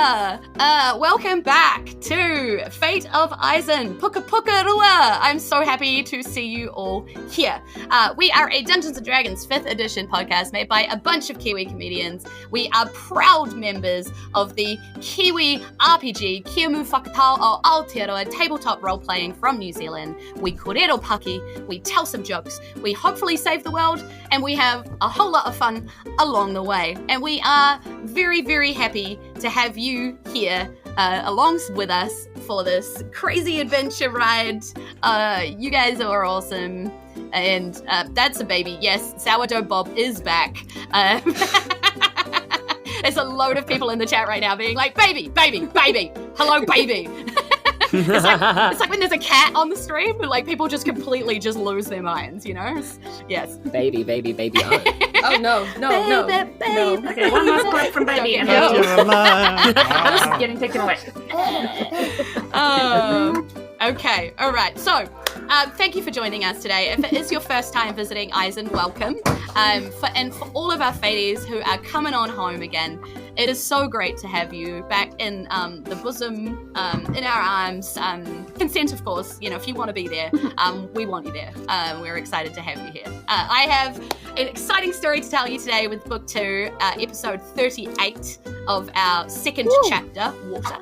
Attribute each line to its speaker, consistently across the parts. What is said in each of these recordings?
Speaker 1: Aloha! Welcome back to Fate of Isen. Puka puka rua! I'm so happy to see you all here. We are a Dungeons & Dragons 5th edition podcast made by a bunch of Kiwi comedians. We are proud members of the Kiwi RPG, Kia Mu Whakatau o Aotearoa tabletop role-playing from New Zealand. We korero paki, we tell some jokes, we hopefully save the world, and we have a whole lot of fun along the way. And we are very, very happy to have you here along with us for this crazy adventure ride. You guys are awesome. And that's a baby. Yes, Sourdough Bob is back. There's a load of people in the chat right now being like, baby, baby, baby, hello, baby. It's like when there's a cat on the stream, but like people just completely just lose their minds, you know? Yes.
Speaker 2: Baby, baby, baby on.
Speaker 3: Oh, no.
Speaker 4: Okay, one last clip from baby and I was getting taken away.
Speaker 1: Okay, all right. So, thank you for joining us today. If it is your first time visiting Isen, welcome. For all of our Fadies who are coming on home again, it is so great to have you back in the bosom, in our arms. Consent, of course. You know, if you want to be there, we want you there. We're excited to have you here. I have an exciting story to tell you today with Book 2, episode 38 of our second chapter, Water.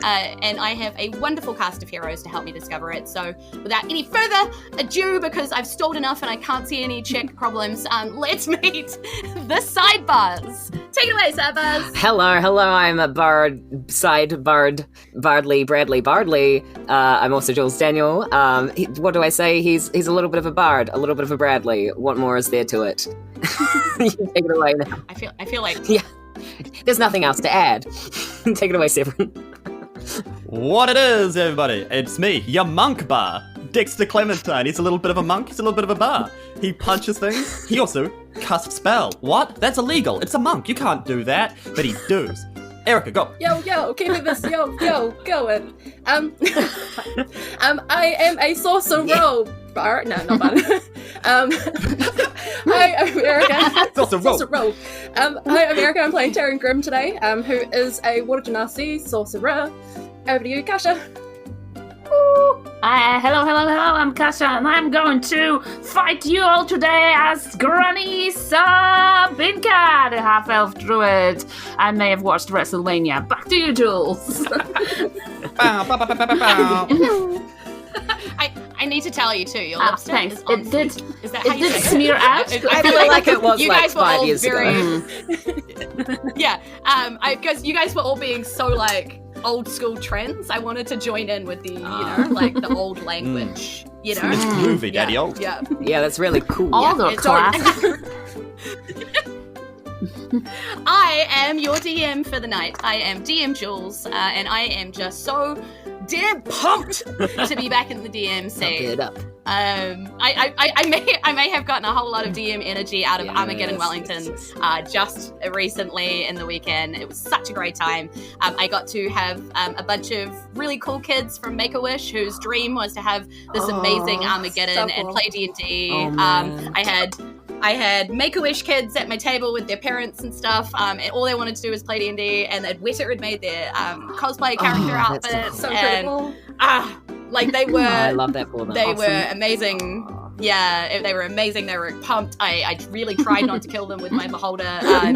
Speaker 1: And I have a wonderful cast of heroes to help me discover it. So without any further ado, because I've stalled enough and I can't see any check problems, let's meet the Sidebars. Take it away, Sidebars.
Speaker 2: Hello, I'm a Bardley Bradley. I'm also Jules Daniel. What do I say? He's a little bit of a bard, a little bit of a Bradley. What more is there to it? You can take it away now.
Speaker 1: I feel like...
Speaker 2: Yeah. There's nothing else to add. Take it away, Severin.
Speaker 5: What it is, everybody? It's me, your monk bar, Dexter Clementine. He's a little bit of a monk, he's a little bit of a bar. He punches things, he also casts spell. What? That's illegal. It's a monk, you can't do that. But he does. Erica, go.
Speaker 3: Yo, keep it this, going. I am a sorcerer. Bar? No, not bad. Hi, I'm Erica.
Speaker 5: Sorcerer.
Speaker 3: Hi, I'm Erica. I'm playing Taryn Grimm today, who is a Water Genasi sorcerer. Over to you, Kasha.
Speaker 4: Hello, I'm Kasha, and I'm going to fight you all today as Granny Sabinka, the half-elf druid. I may have watched WrestleMania. Back to you, Jules.
Speaker 1: I need to tell you too. Your lipstick
Speaker 4: thanks.
Speaker 1: is on
Speaker 4: It did.
Speaker 1: Is that how
Speaker 4: It
Speaker 1: you
Speaker 4: did
Speaker 1: say
Speaker 4: smear out.
Speaker 2: I feel like it was
Speaker 1: you
Speaker 2: like
Speaker 1: guys were
Speaker 2: 5
Speaker 1: all
Speaker 2: years
Speaker 1: very,
Speaker 2: ago.
Speaker 1: Yeah. Because you guys were all being so like old school trends. I wanted to join in with the like the old language. You know,
Speaker 5: It's movie, Daddy old.
Speaker 1: Yeah.
Speaker 2: Yeah, that's really cool.
Speaker 4: All the classics.
Speaker 1: I am your DM for the night. I am DM Jules, and I am just so damn pumped to be back in the DM scene.
Speaker 2: Pump it up.
Speaker 1: I may have gotten a whole lot of DM energy out of Armageddon Wellington just recently in the weekend. It was such a great time. I got to have a bunch of really cool kids from Make-A-Wish whose dream was to have this amazing Armageddon
Speaker 3: so cool.
Speaker 1: and play D&D.
Speaker 2: Oh,
Speaker 1: I had Make-A-Wish kids at my table with their parents and stuff, and all they wanted to do was play D&D, and Weta had made their cosplay character outfits.
Speaker 3: So
Speaker 1: and,
Speaker 3: cool.
Speaker 1: like they were...
Speaker 2: I love that for them.
Speaker 1: They
Speaker 2: Awesome.
Speaker 1: were amazing. Yeah, they were amazing. They were pumped. I really tried not to kill them with my beholder, but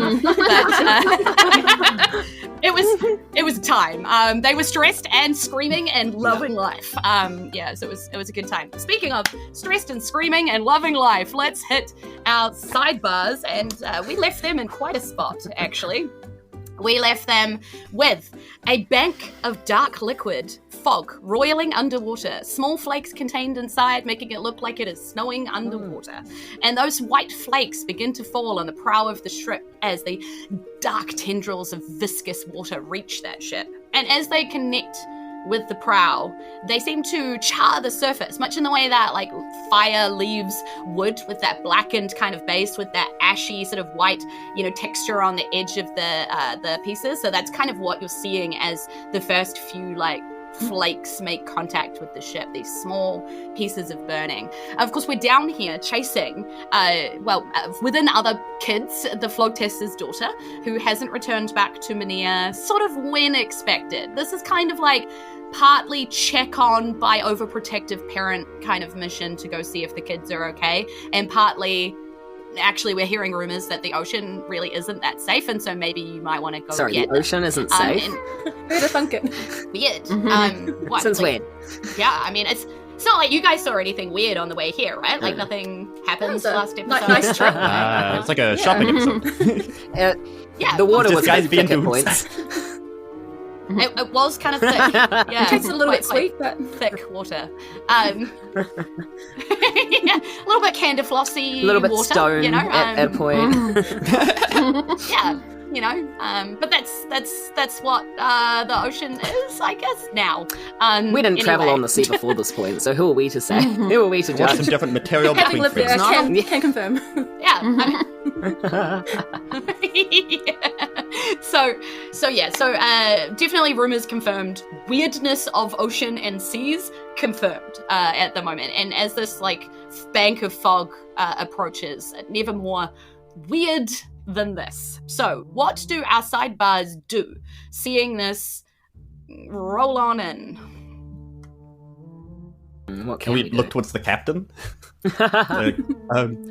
Speaker 1: it was time. They were stressed and screaming and loving life. So it was a good time. Speaking of stressed and screaming and loving life, let's hit our sidebars, and we left them in quite a spot actually. We left them with a bank of dark liquid, fog roiling underwater, small flakes contained inside, making it look like it is snowing underwater. And those white flakes begin to fall on the prow of the ship as the dark tendrils of viscous water reach that ship. And as they connect with the prow, they seem to char the surface, much in the way that like fire leaves wood, with that blackened kind of base, with that ashy sort of white, texture on the edge of the pieces. So that's kind of what you're seeing as the first few like flakes make contact with the ship, these small pieces of burning. Of course, we're down here chasing, within other kids, the Flogtester's daughter, who hasn't returned back to Minia sort of when expected. This is kind of like partly check on by overprotective parent kind of mission to go see if the kids are okay, and partly actually we're hearing rumors that the ocean really isn't that safe, and so maybe you might want to go
Speaker 2: Sorry, the ocean isn't safe?
Speaker 3: Who'd have thunk it?
Speaker 1: Weird. What,
Speaker 2: Since when?
Speaker 1: Yeah, I mean, it's not like you guys saw anything weird on the way here, right? Like nothing happened last episode.
Speaker 3: Nice trip.
Speaker 5: It's like a shopping episode.
Speaker 1: Yeah,
Speaker 2: The water
Speaker 5: Just
Speaker 2: was
Speaker 5: guys
Speaker 2: thick
Speaker 5: being
Speaker 2: at
Speaker 5: dudes.
Speaker 2: points.
Speaker 1: it was kind of thick. Yeah,
Speaker 3: It tastes a little bit
Speaker 1: quite
Speaker 3: sweet, but
Speaker 1: thick water. Yeah, a little bit candy-flossy
Speaker 2: A little bit
Speaker 1: water,
Speaker 2: stone
Speaker 1: you know?
Speaker 2: at a point.
Speaker 1: Yeah, you know, but that's what the ocean is, I guess, now.
Speaker 2: We didn't travel
Speaker 1: anyway.
Speaker 2: on the sea before this point, so who are we to say? Who are we to
Speaker 5: What's some
Speaker 2: judge?
Speaker 5: different material
Speaker 3: having
Speaker 5: between
Speaker 3: lived there,
Speaker 5: friends?
Speaker 3: can confirm.
Speaker 1: Yeah, I mean, So definitely rumors confirmed. Weirdness of ocean and seas confirmed at the moment. And as this like bank of fog approaches, never more weird than this. So what do our sidebars do, seeing this roll on in?
Speaker 2: What
Speaker 5: Can we look towards the captain?
Speaker 2: Like,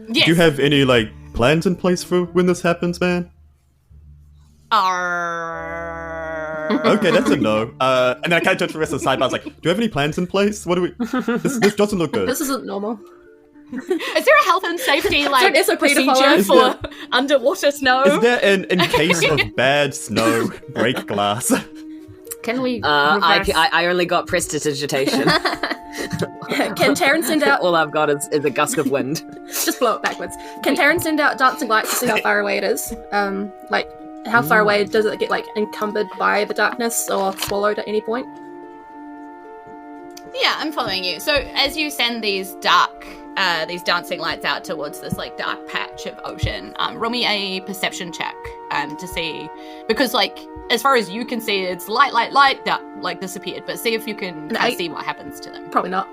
Speaker 1: Yes.
Speaker 5: Do you have any plans in place for when this happens, man? Okay, that's a no. And then I kind of touch the rest of the sidebars, like, do you have any plans in place? What do we? This doesn't look good.
Speaker 3: This isn't normal.
Speaker 1: Is there a health and safety
Speaker 3: an SOP to follow.
Speaker 1: procedure
Speaker 5: Is
Speaker 1: for underwater snow?
Speaker 5: Is there in case of bad snow, break glass?
Speaker 4: Can we
Speaker 2: I
Speaker 4: reverse?
Speaker 2: only got prestidigitation.
Speaker 3: Can Taryn send out...
Speaker 2: All I've got is a gust of wind.
Speaker 3: Just blow it backwards. Can Taryn send out dancing lights to see how far away it is? How far away does it get encumbered by the darkness or swallowed at any point?
Speaker 1: Yeah, I'm following you. So as you send these dancing lights out towards this dark patch of ocean, roll me a perception check to see, because as far as you can see, it's light, that disappeared. But see if you can see what happens to them.
Speaker 3: Probably not.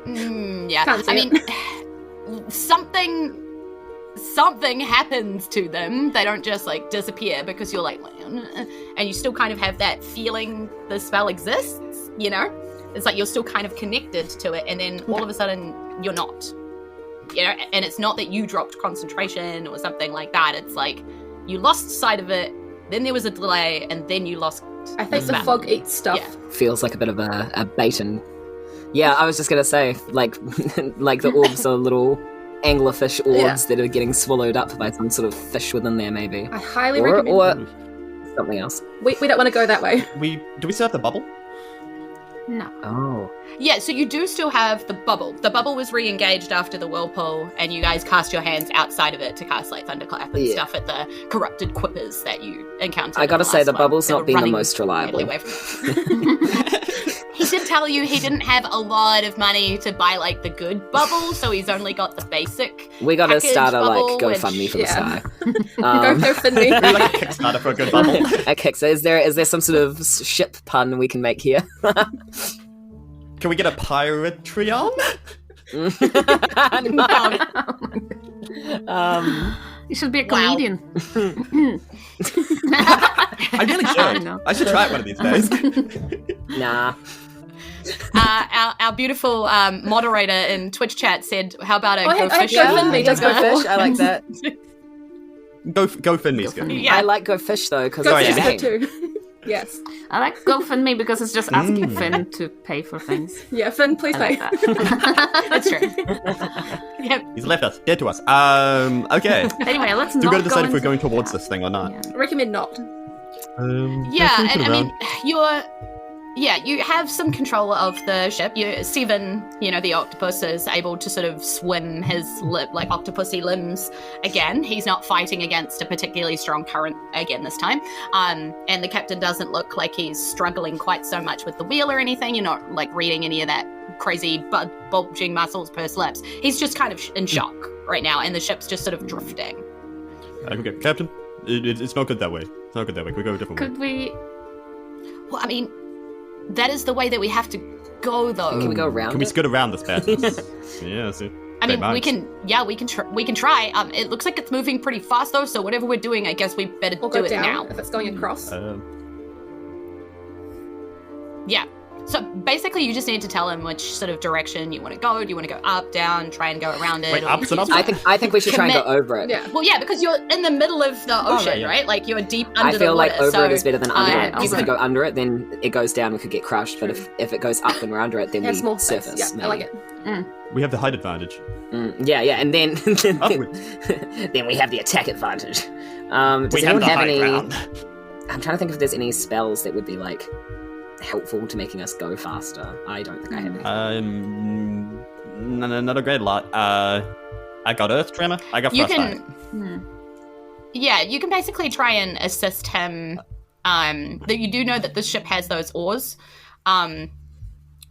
Speaker 1: Yeah,
Speaker 3: Can't see
Speaker 1: I mean, something happens to them. They don't just disappear because you're and you still kind of have that feeling the spell exists, you know? It's you're still kind of connected to it, and then all of a sudden you're not, you know? And it's not that you dropped concentration or something like that. It's you lost sight of it, then there was a delay, and then you lost.
Speaker 3: I think the
Speaker 1: spell.
Speaker 3: fog eats stuff.
Speaker 1: Yeah.
Speaker 2: Feels like a bit of a bait and... Yeah, I was just gonna say, the orbs are little anglerfish orbs that are getting swallowed up by some sort of fish within there, maybe.
Speaker 3: I highly
Speaker 2: Or
Speaker 3: recommend...
Speaker 2: something else.
Speaker 3: We don't want to go that way.
Speaker 5: Do we still have the bubble?
Speaker 4: No.
Speaker 2: Oh.
Speaker 1: Yeah, so you do still have the bubble. The bubble was re-engaged after the whirlpool, and you guys cast your hands outside of it to cast thunderclap and stuff at the corrupted quippers that you encountered.
Speaker 2: I gotta say, the bubble's
Speaker 1: They
Speaker 2: not
Speaker 1: were
Speaker 2: been the
Speaker 1: running
Speaker 2: most reliable.
Speaker 1: away from He did tell you he didn't have a lot of money to buy the good bubble, so he's only got the basic.
Speaker 2: We gotta
Speaker 1: package
Speaker 2: start a
Speaker 1: bubble,
Speaker 2: GoFundMe
Speaker 1: which-
Speaker 2: for this
Speaker 3: yeah.
Speaker 2: guy.
Speaker 3: Go Finley.
Speaker 5: Like a Kickstarter for a good bubble.
Speaker 2: Okay, so is there some sort of ship pun we can make here?
Speaker 5: Can we get a Piratrion?
Speaker 4: You should be a
Speaker 1: Wow.
Speaker 4: comedian.
Speaker 5: I really should.
Speaker 4: know.
Speaker 5: I should try it one of these days.
Speaker 2: Nah.
Speaker 1: Our beautiful moderator in Twitch chat said, "How about a
Speaker 3: Oh, hey,
Speaker 1: go fish?"
Speaker 3: Go Finley does go
Speaker 2: Go
Speaker 3: fish.
Speaker 2: fish, I like that.
Speaker 5: Go Finley's good.
Speaker 1: Yeah.
Speaker 2: I like Go Fish though, because
Speaker 3: Go
Speaker 5: Oh,
Speaker 3: fish
Speaker 5: yeah.
Speaker 3: is good too. Yes.
Speaker 4: I like GoFundMe because it's just asking Finn to pay for things.
Speaker 3: Yeah, Finn, please
Speaker 4: I
Speaker 3: pay.
Speaker 4: like that.
Speaker 1: That's true. Yep.
Speaker 5: He's left us, dead to us. Okay.
Speaker 4: Anyway, let's
Speaker 5: So we
Speaker 4: not
Speaker 5: gotta decide if
Speaker 4: go
Speaker 5: we're
Speaker 4: into-
Speaker 5: going towards this thing or not.
Speaker 4: Yeah.
Speaker 3: Recommend not.
Speaker 1: Yeah, and I mean, you have some control of the ship. Seven, the octopus, is able to sort of swim his octopusy limbs again. He's not fighting against a particularly strong current again this time. And the captain doesn't look like he's struggling quite so much with the wheel or anything. You're not reading any of that crazy bulging muscles per lips. He's just kind of in shock right now, and the ship's just sort of drifting.
Speaker 5: Okay, Captain, it's not good that way. It's not good that way. Can we go a different way?
Speaker 4: Could we?
Speaker 1: Well, I mean, that is the way that we have to go, though.
Speaker 2: Can we go around?
Speaker 5: Can we
Speaker 2: it?
Speaker 5: scoot around this badness? Yeah, see.
Speaker 1: I mean, we can try. It looks like it's moving pretty fast, though, so whatever we're doing, I guess we better
Speaker 3: We'll
Speaker 1: do
Speaker 3: go
Speaker 1: it
Speaker 3: down
Speaker 1: now.
Speaker 3: if it's going across.
Speaker 1: Yeah. So basically, you just need to tell him which sort of direction you want to go. Do you want to go up, down, try and go around it?
Speaker 5: Wait,
Speaker 1: or
Speaker 5: ups and ups?
Speaker 2: I think we should try and go over it.
Speaker 3: Yeah.
Speaker 1: Well, yeah, because you're in the middle of the ocean,
Speaker 5: yeah.
Speaker 1: right? Like, you're deep under
Speaker 2: I feel
Speaker 1: the water.
Speaker 2: like over
Speaker 1: so,
Speaker 2: it is better than under it. Because if
Speaker 1: also-
Speaker 2: we go under it, then it goes down, we could get crushed. But if it goes up and we're under it, then
Speaker 3: Has
Speaker 2: we
Speaker 3: more space.
Speaker 2: surface.
Speaker 3: Yeah, I like it.
Speaker 5: We have the height advantage.
Speaker 2: Yeah, and then
Speaker 5: Upwards.
Speaker 2: then we have the attack advantage. Does
Speaker 5: We have
Speaker 2: anyone
Speaker 5: the
Speaker 2: have
Speaker 5: high
Speaker 2: any?
Speaker 5: ground.
Speaker 2: I'm trying to think if there's any spells that would be like helpful to making us go faster. I don't think I have any.
Speaker 5: Not a great lot. I got Earth Tremor. I got
Speaker 1: You
Speaker 5: Frostbite.
Speaker 1: Yeah, you can basically try and assist him. That you do know that the ship has those oars.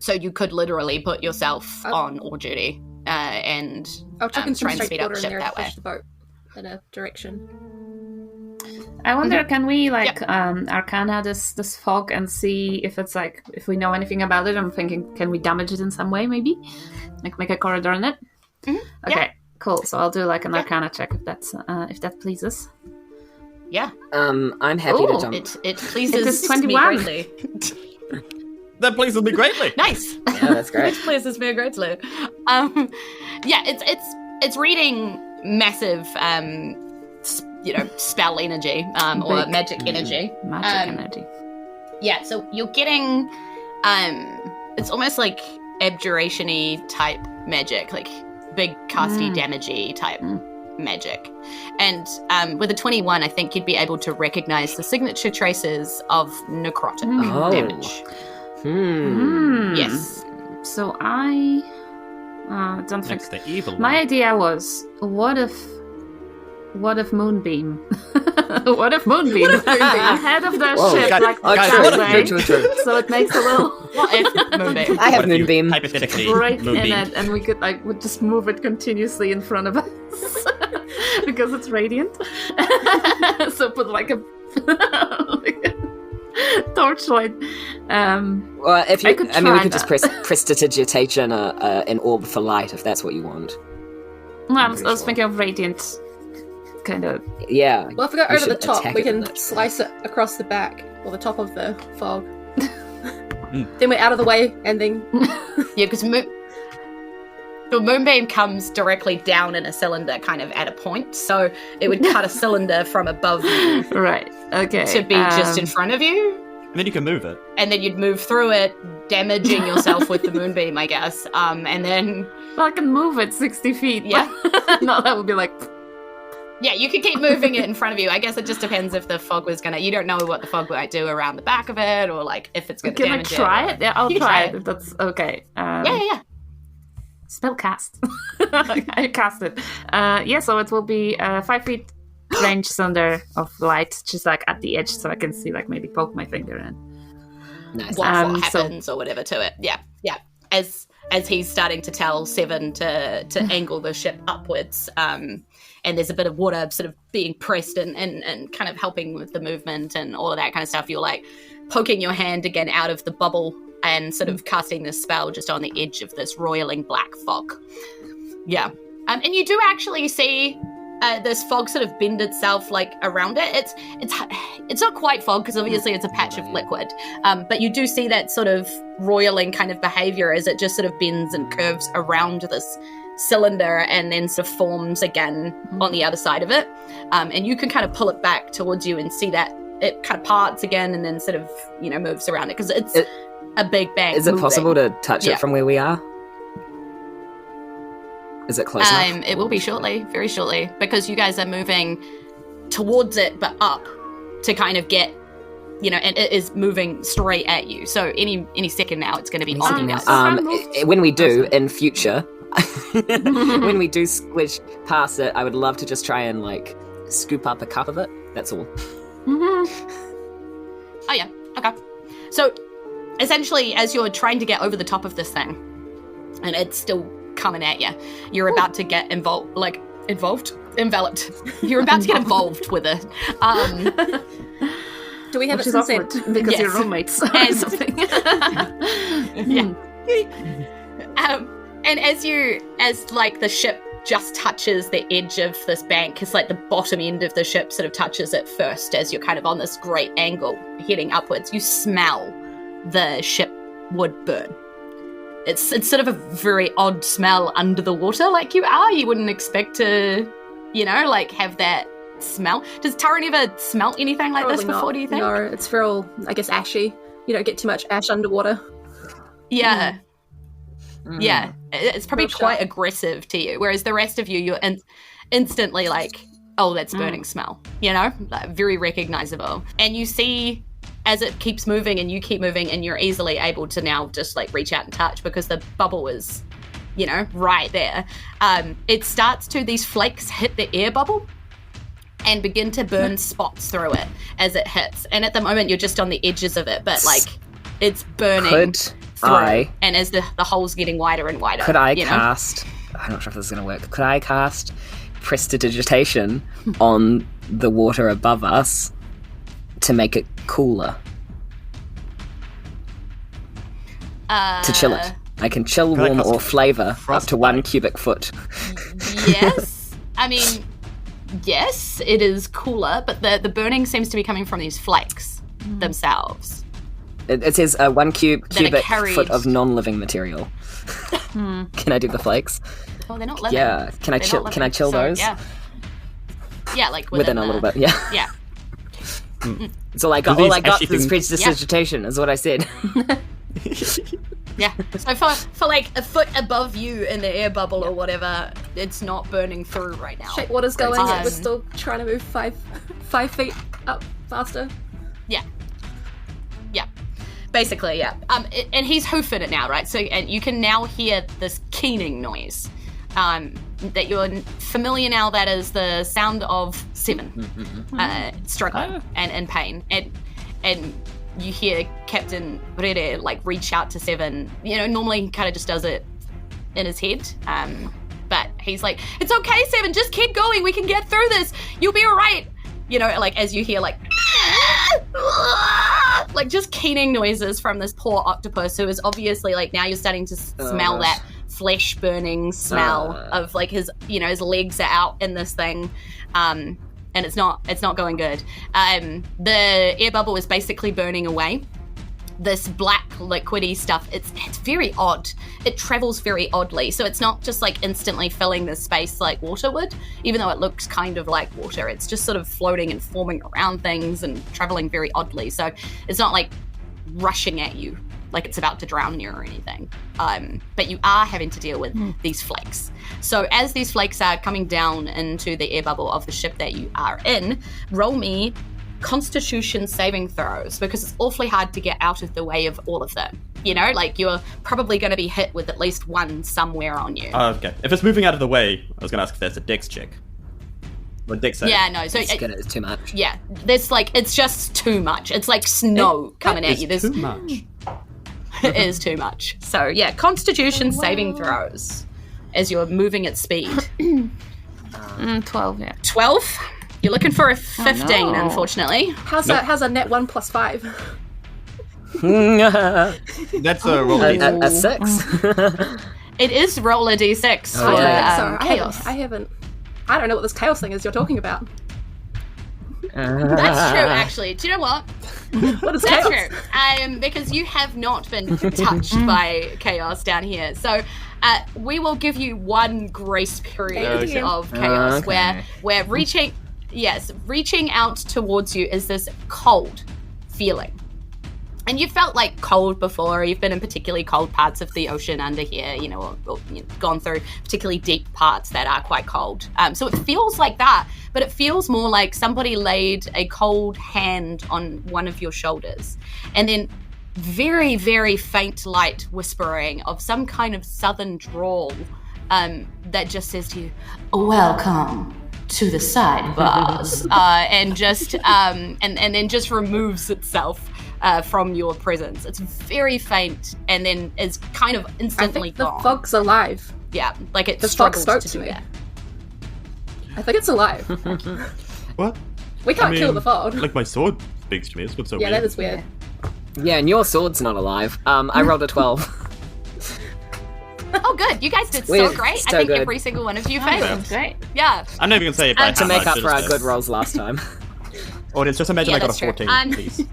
Speaker 1: So you could literally put yourself on oar duty and
Speaker 3: I'll chuck in
Speaker 1: try
Speaker 3: some
Speaker 1: and
Speaker 3: straight
Speaker 1: speed up
Speaker 3: water
Speaker 1: the
Speaker 3: in
Speaker 1: ship
Speaker 3: there
Speaker 1: that
Speaker 3: to
Speaker 1: way.
Speaker 3: push the boat in a direction.
Speaker 4: I wonder, can we arcana this fog and see if it's like, if we know anything about it? I'm thinking, can we damage it in some way, maybe? Like make a corridor in it?
Speaker 1: Mhm,
Speaker 4: Okay, cool. So I'll do like an arcana check if that's if that pleases.
Speaker 1: Yeah.
Speaker 2: I'm happy to
Speaker 1: Ooh,
Speaker 2: jump.
Speaker 1: it pleases
Speaker 4: It is
Speaker 1: me
Speaker 4: 21.
Speaker 1: greatly.
Speaker 5: That pleases me greatly.
Speaker 1: Nice.
Speaker 2: Yeah, that's great.
Speaker 1: Pleases me greatly. Yeah, it's reading massive spell energy or
Speaker 4: Big.
Speaker 1: magic energy.
Speaker 4: Magic
Speaker 1: Um,
Speaker 4: energy.
Speaker 1: Yeah, so you're getting it's almost like abjuration-y type magic, like big casty damagey type magic. And with a 21, I think you'd be able to recognize the signature traces of necrotic
Speaker 2: Oh.
Speaker 1: damage. Yes.
Speaker 4: So I don't think.
Speaker 5: Next to evil.
Speaker 4: My idea was, what if Moonbeam? What if Moonbeam ahead of the
Speaker 2: Whoa.
Speaker 4: ship,
Speaker 5: Guys,
Speaker 4: like
Speaker 5: guys,
Speaker 4: that
Speaker 5: what if-
Speaker 4: way,
Speaker 2: True.
Speaker 4: so it makes a little
Speaker 1: What if Moonbeam?
Speaker 2: I have
Speaker 5: What if you
Speaker 2: Moonbeam.
Speaker 5: Hypothetically,
Speaker 4: break in
Speaker 5: Moonbeam.
Speaker 4: it, and we could would just move it continuously in front of us because it's radiant. So put like a torchlight.
Speaker 2: Well, if you,
Speaker 4: I could
Speaker 2: we
Speaker 4: try
Speaker 2: could just
Speaker 4: that.
Speaker 2: prestidigitation an orb for light if that's what you want.
Speaker 4: Well, I
Speaker 2: pretty
Speaker 4: was
Speaker 2: sure.
Speaker 4: thinking of radiant, kind of.
Speaker 2: Yeah.
Speaker 3: Well, if we go
Speaker 2: We
Speaker 3: over the
Speaker 2: should
Speaker 3: top,
Speaker 2: attack
Speaker 3: we
Speaker 2: it with
Speaker 3: can
Speaker 2: it.
Speaker 3: slice it across the back or the top of the fog. Then we're out of the way, and then
Speaker 1: Yeah, because the moonbeam comes directly down in a cylinder, kind of at a point. So it would cut a cylinder from above you
Speaker 4: Right. Okay.
Speaker 1: to be just in front of you,
Speaker 5: And then you can move it.
Speaker 1: and then you'd move through it, damaging yourself with the moonbeam, I guess. And then
Speaker 4: Well, I can move it 60 feet.
Speaker 1: Yeah.
Speaker 4: No, that would be like.
Speaker 1: yeah, you could keep moving it in front of you. I guess it just depends if the fog was gonna. You don't know what the fog might do around the back of it, or like if it's gonna
Speaker 4: Can I
Speaker 1: damage
Speaker 4: try
Speaker 1: it.
Speaker 4: it? Yeah, I'll
Speaker 1: You can
Speaker 4: try
Speaker 1: try
Speaker 4: it if that's okay.
Speaker 1: Yeah.
Speaker 4: Spell cast. I cast it. Yeah, so it will be 5 feet range cylinder of light, just like at the edge, so I can see, like maybe poke my finger in.
Speaker 2: Nice.
Speaker 1: What
Speaker 4: So-
Speaker 1: happens or whatever to it. Yeah. As he's starting to tell Seven to angle the ship upwards, and there's a bit of water sort of being pressed and kind of helping with the movement and all of that kind of stuff. You're like poking your hand again out of the bubble and sort of casting this spell just on the edge of this roiling black fog. Yeah. And you do actually see this fog sort of bend itself like around it. It's not quite fog because obviously it's a patch of liquid, but you do see that sort of roiling kind of behavior as it just sort of bends and curves around this cylinder and then sort of forms again on the other side of it. And you can kind of pull it back towards you and see that it kind of parts again and then sort of, moves around it because it's a big bang.
Speaker 2: Is it
Speaker 1: moving.
Speaker 2: possible to touch
Speaker 1: Yeah.
Speaker 2: it from where we are? Is it close enough?
Speaker 1: It will be shortly, very shortly, because you guys are moving towards it, but up to kind of get, and it is moving straight at you. So any second now, it's going to be on you guys.
Speaker 2: When we do in future, when we do squish past it, I would love to just try and like scoop up a cup of it. That's all.
Speaker 1: Oh yeah, okay. So essentially, as you're trying to get over the top of this thing, and it's still coming at you, you're about to get enveloped. You're about to get involved with it.
Speaker 3: Do we have
Speaker 4: Which
Speaker 3: it
Speaker 4: is
Speaker 3: since
Speaker 4: awkward
Speaker 3: then?
Speaker 4: because
Speaker 1: Yes.
Speaker 4: you're roommates or
Speaker 1: And-
Speaker 4: something.
Speaker 1: And as like the ship just touches the edge of this bank, it's like the bottom end of the ship sort of touches it first as you're kind of on this great angle heading upwards, you smell the ship wood burn. It's sort of a very odd smell under the water, like you wouldn't expect to, like have that smell. Does Taran ever smelt anything like this
Speaker 3: Probably
Speaker 1: before,
Speaker 3: not.
Speaker 1: do you think?
Speaker 3: No, it's real, I guess, ashy. You don't get too much ash underwater.
Speaker 1: Yeah. Yeah, it's probably
Speaker 3: Real
Speaker 1: quite
Speaker 3: sharp.
Speaker 1: aggressive to you, whereas the rest of you, you're instantly like, oh, that's burning smell, like, very recognizable. And you see as it keeps moving and you keep moving and you're easily able to now just like reach out and touch because the bubble is, right there. It starts to, these flakes hit the air bubble and begin to burn spots through it as it hits. And at the moment you're just on the edges of it, but like it's burning.
Speaker 2: Could
Speaker 1: through,
Speaker 2: I?
Speaker 1: and as the hole's getting wider and wider.
Speaker 2: Could I cast? I'm not sure if this is going to work. Could I cast prestidigitation on the water above us to make it cooler? To chill it. I can chill,
Speaker 5: Could I
Speaker 2: warm,
Speaker 5: cast
Speaker 2: or flavor up to
Speaker 5: frostbite?
Speaker 2: 1 cubic foot.
Speaker 1: Yes. I mean, yes, it is cooler, but the burning seems to be coming from these flakes themselves.
Speaker 2: It says 1 cubic
Speaker 1: carried-
Speaker 2: foot of non-living material. Can I do the flakes?
Speaker 1: Oh, they're not living.
Speaker 2: Yeah. Can I
Speaker 1: They're
Speaker 2: chill?
Speaker 1: not
Speaker 2: Can I
Speaker 1: living,
Speaker 2: chill
Speaker 1: so,
Speaker 2: those?
Speaker 1: Yeah, like
Speaker 2: Within a little bit. Yeah.
Speaker 1: Yeah.
Speaker 2: So I got
Speaker 5: Do
Speaker 2: all
Speaker 5: these
Speaker 2: I got
Speaker 5: actually
Speaker 2: was
Speaker 5: things-
Speaker 2: prestidigitation, is what I said.
Speaker 1: Yeah. So for like a foot above you in the air bubble or whatever, it's not burning through right now.
Speaker 3: Shape water's going,
Speaker 1: Um,
Speaker 3: we're still trying to move 5 feet up faster.
Speaker 1: Yeah. Yeah. Basically, yeah. And he's hoofing it now, right? So, and you can now hear this keening noise. That you're familiar now. That is the sound of Seven struggling and in pain, and you hear Captain Rere like reach out to Seven. Normally he kind of just does it in his head, but he's like, "It's okay, Seven. Just keep going. We can get through this. You'll be all right." Like as you hear like just keening noises from this poor octopus who is obviously like, now you're starting to smell that flesh burning smell of like his legs are out in this thing, and it's not going good. The air bubble is basically burning away. This black liquidy stuff, it's very odd. It travels very oddly, so it's not just like instantly filling the space like water would, even though it looks kind of like water. It's just sort of floating and forming around things and traveling very oddly, so it's not like rushing at you like it's about to drown you or anything. But you are having to deal with these flakes. So as these flakes are coming down into the air bubble of the ship that you are in, roll me Constitution saving throws, because it's awfully hard to get out of the way of all of them. Like you're probably going to be hit with at least one somewhere on you.
Speaker 5: Okay. If it's moving out of the way, I was going to ask if that's a dex check. What dex save?
Speaker 1: Yeah, no. So
Speaker 2: It's too much.
Speaker 1: yeah, there's like, it's just too much. It's like snow coming at
Speaker 5: It's
Speaker 1: you. There's
Speaker 5: too much.
Speaker 1: It is too much. So yeah, Constitution saving throws as you're moving at speed.
Speaker 4: 12, yeah.
Speaker 1: 12. You're looking for a 15,
Speaker 4: no.
Speaker 1: unfortunately.
Speaker 3: How's a net 1 plus 5?
Speaker 5: That's a roll.
Speaker 2: a 6?
Speaker 1: It is roll a d6 for
Speaker 2: yeah.
Speaker 3: Sorry,
Speaker 1: chaos.
Speaker 3: I don't know what this chaos thing is you're talking about.
Speaker 1: That's true, actually. Do you know what?
Speaker 3: What is
Speaker 1: That's
Speaker 3: chaos?
Speaker 1: true. Because you have not been touched by chaos down here. So we will give you one grace period
Speaker 3: Okay.
Speaker 1: of chaos where reaching out towards you is this cold feeling. And you've felt like cold before. You've been in particularly cold parts of the ocean under here, or gone through particularly deep parts that are quite cold. So it feels like that, but it feels more like somebody laid a cold hand on one of your shoulders. And then very, very faint light whispering of some kind of southern drawl that just says to you, "Welcome to the sidebars," and just and then just removes itself from your presence. It's very faint, and then is kind of
Speaker 3: I
Speaker 1: instantly
Speaker 3: think the
Speaker 1: gone.
Speaker 3: fog's alive.
Speaker 1: Yeah, like it
Speaker 3: The fog
Speaker 1: struggles
Speaker 3: spoke
Speaker 1: to
Speaker 3: to
Speaker 1: do
Speaker 3: me.
Speaker 1: that.
Speaker 3: I think it's alive.
Speaker 5: What?
Speaker 3: We can't
Speaker 5: I
Speaker 3: kill
Speaker 5: mean,
Speaker 3: the fog.
Speaker 5: Like my sword speaks to me. This looks so
Speaker 3: Yeah,
Speaker 5: weird.
Speaker 3: that is weird.
Speaker 2: Yeah, and your sword's not alive. I rolled a 12.
Speaker 1: Oh, good. You guys did so
Speaker 2: We're
Speaker 1: great.
Speaker 2: so
Speaker 1: I think
Speaker 2: good.
Speaker 1: every single one of you
Speaker 5: Yeah.
Speaker 1: failed.
Speaker 4: Great.
Speaker 1: Yeah.
Speaker 5: I'm not even gonna say it by
Speaker 2: To
Speaker 5: how
Speaker 2: make
Speaker 5: much,
Speaker 2: up for our
Speaker 5: just,
Speaker 2: good rolls last time.
Speaker 5: Audience, just imagine
Speaker 1: Yeah,
Speaker 5: I got a
Speaker 1: that's true.
Speaker 5: 14, please.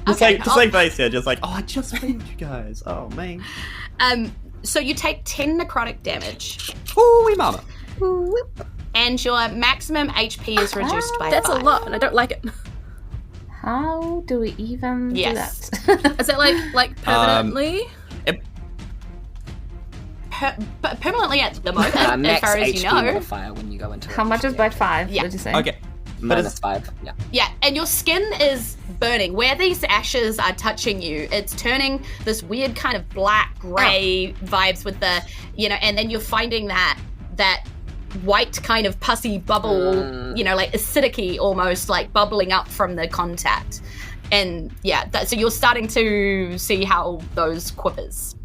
Speaker 5: Just
Speaker 1: Okay,
Speaker 5: like base here, just like, oh, I just failed you guys. Oh, man.
Speaker 1: So you take 10 necrotic damage,
Speaker 5: Ooh, mama.
Speaker 1: and your maximum HP is reduced by
Speaker 3: That's
Speaker 1: 5.
Speaker 3: a lot, and I don't like it.
Speaker 4: How do we even
Speaker 1: Yes.
Speaker 4: do that?
Speaker 3: Is it like permanently?
Speaker 1: Permanently at the moment, as
Speaker 2: Max
Speaker 1: far as
Speaker 2: HP
Speaker 1: you know.
Speaker 2: modifier when you go into
Speaker 4: How much is by 5,
Speaker 1: Yeah.
Speaker 4: did you say?
Speaker 5: Okay.
Speaker 2: minus 5. Yeah.
Speaker 1: Yeah, and your skin is burning. Where these ashes are touching you, it's turning this weird kind of black, grey vibes with the, and then you're finding that white kind of pussy bubble, like acidic-y almost, like bubbling up from the contact. And yeah, so you're starting to see how those quivers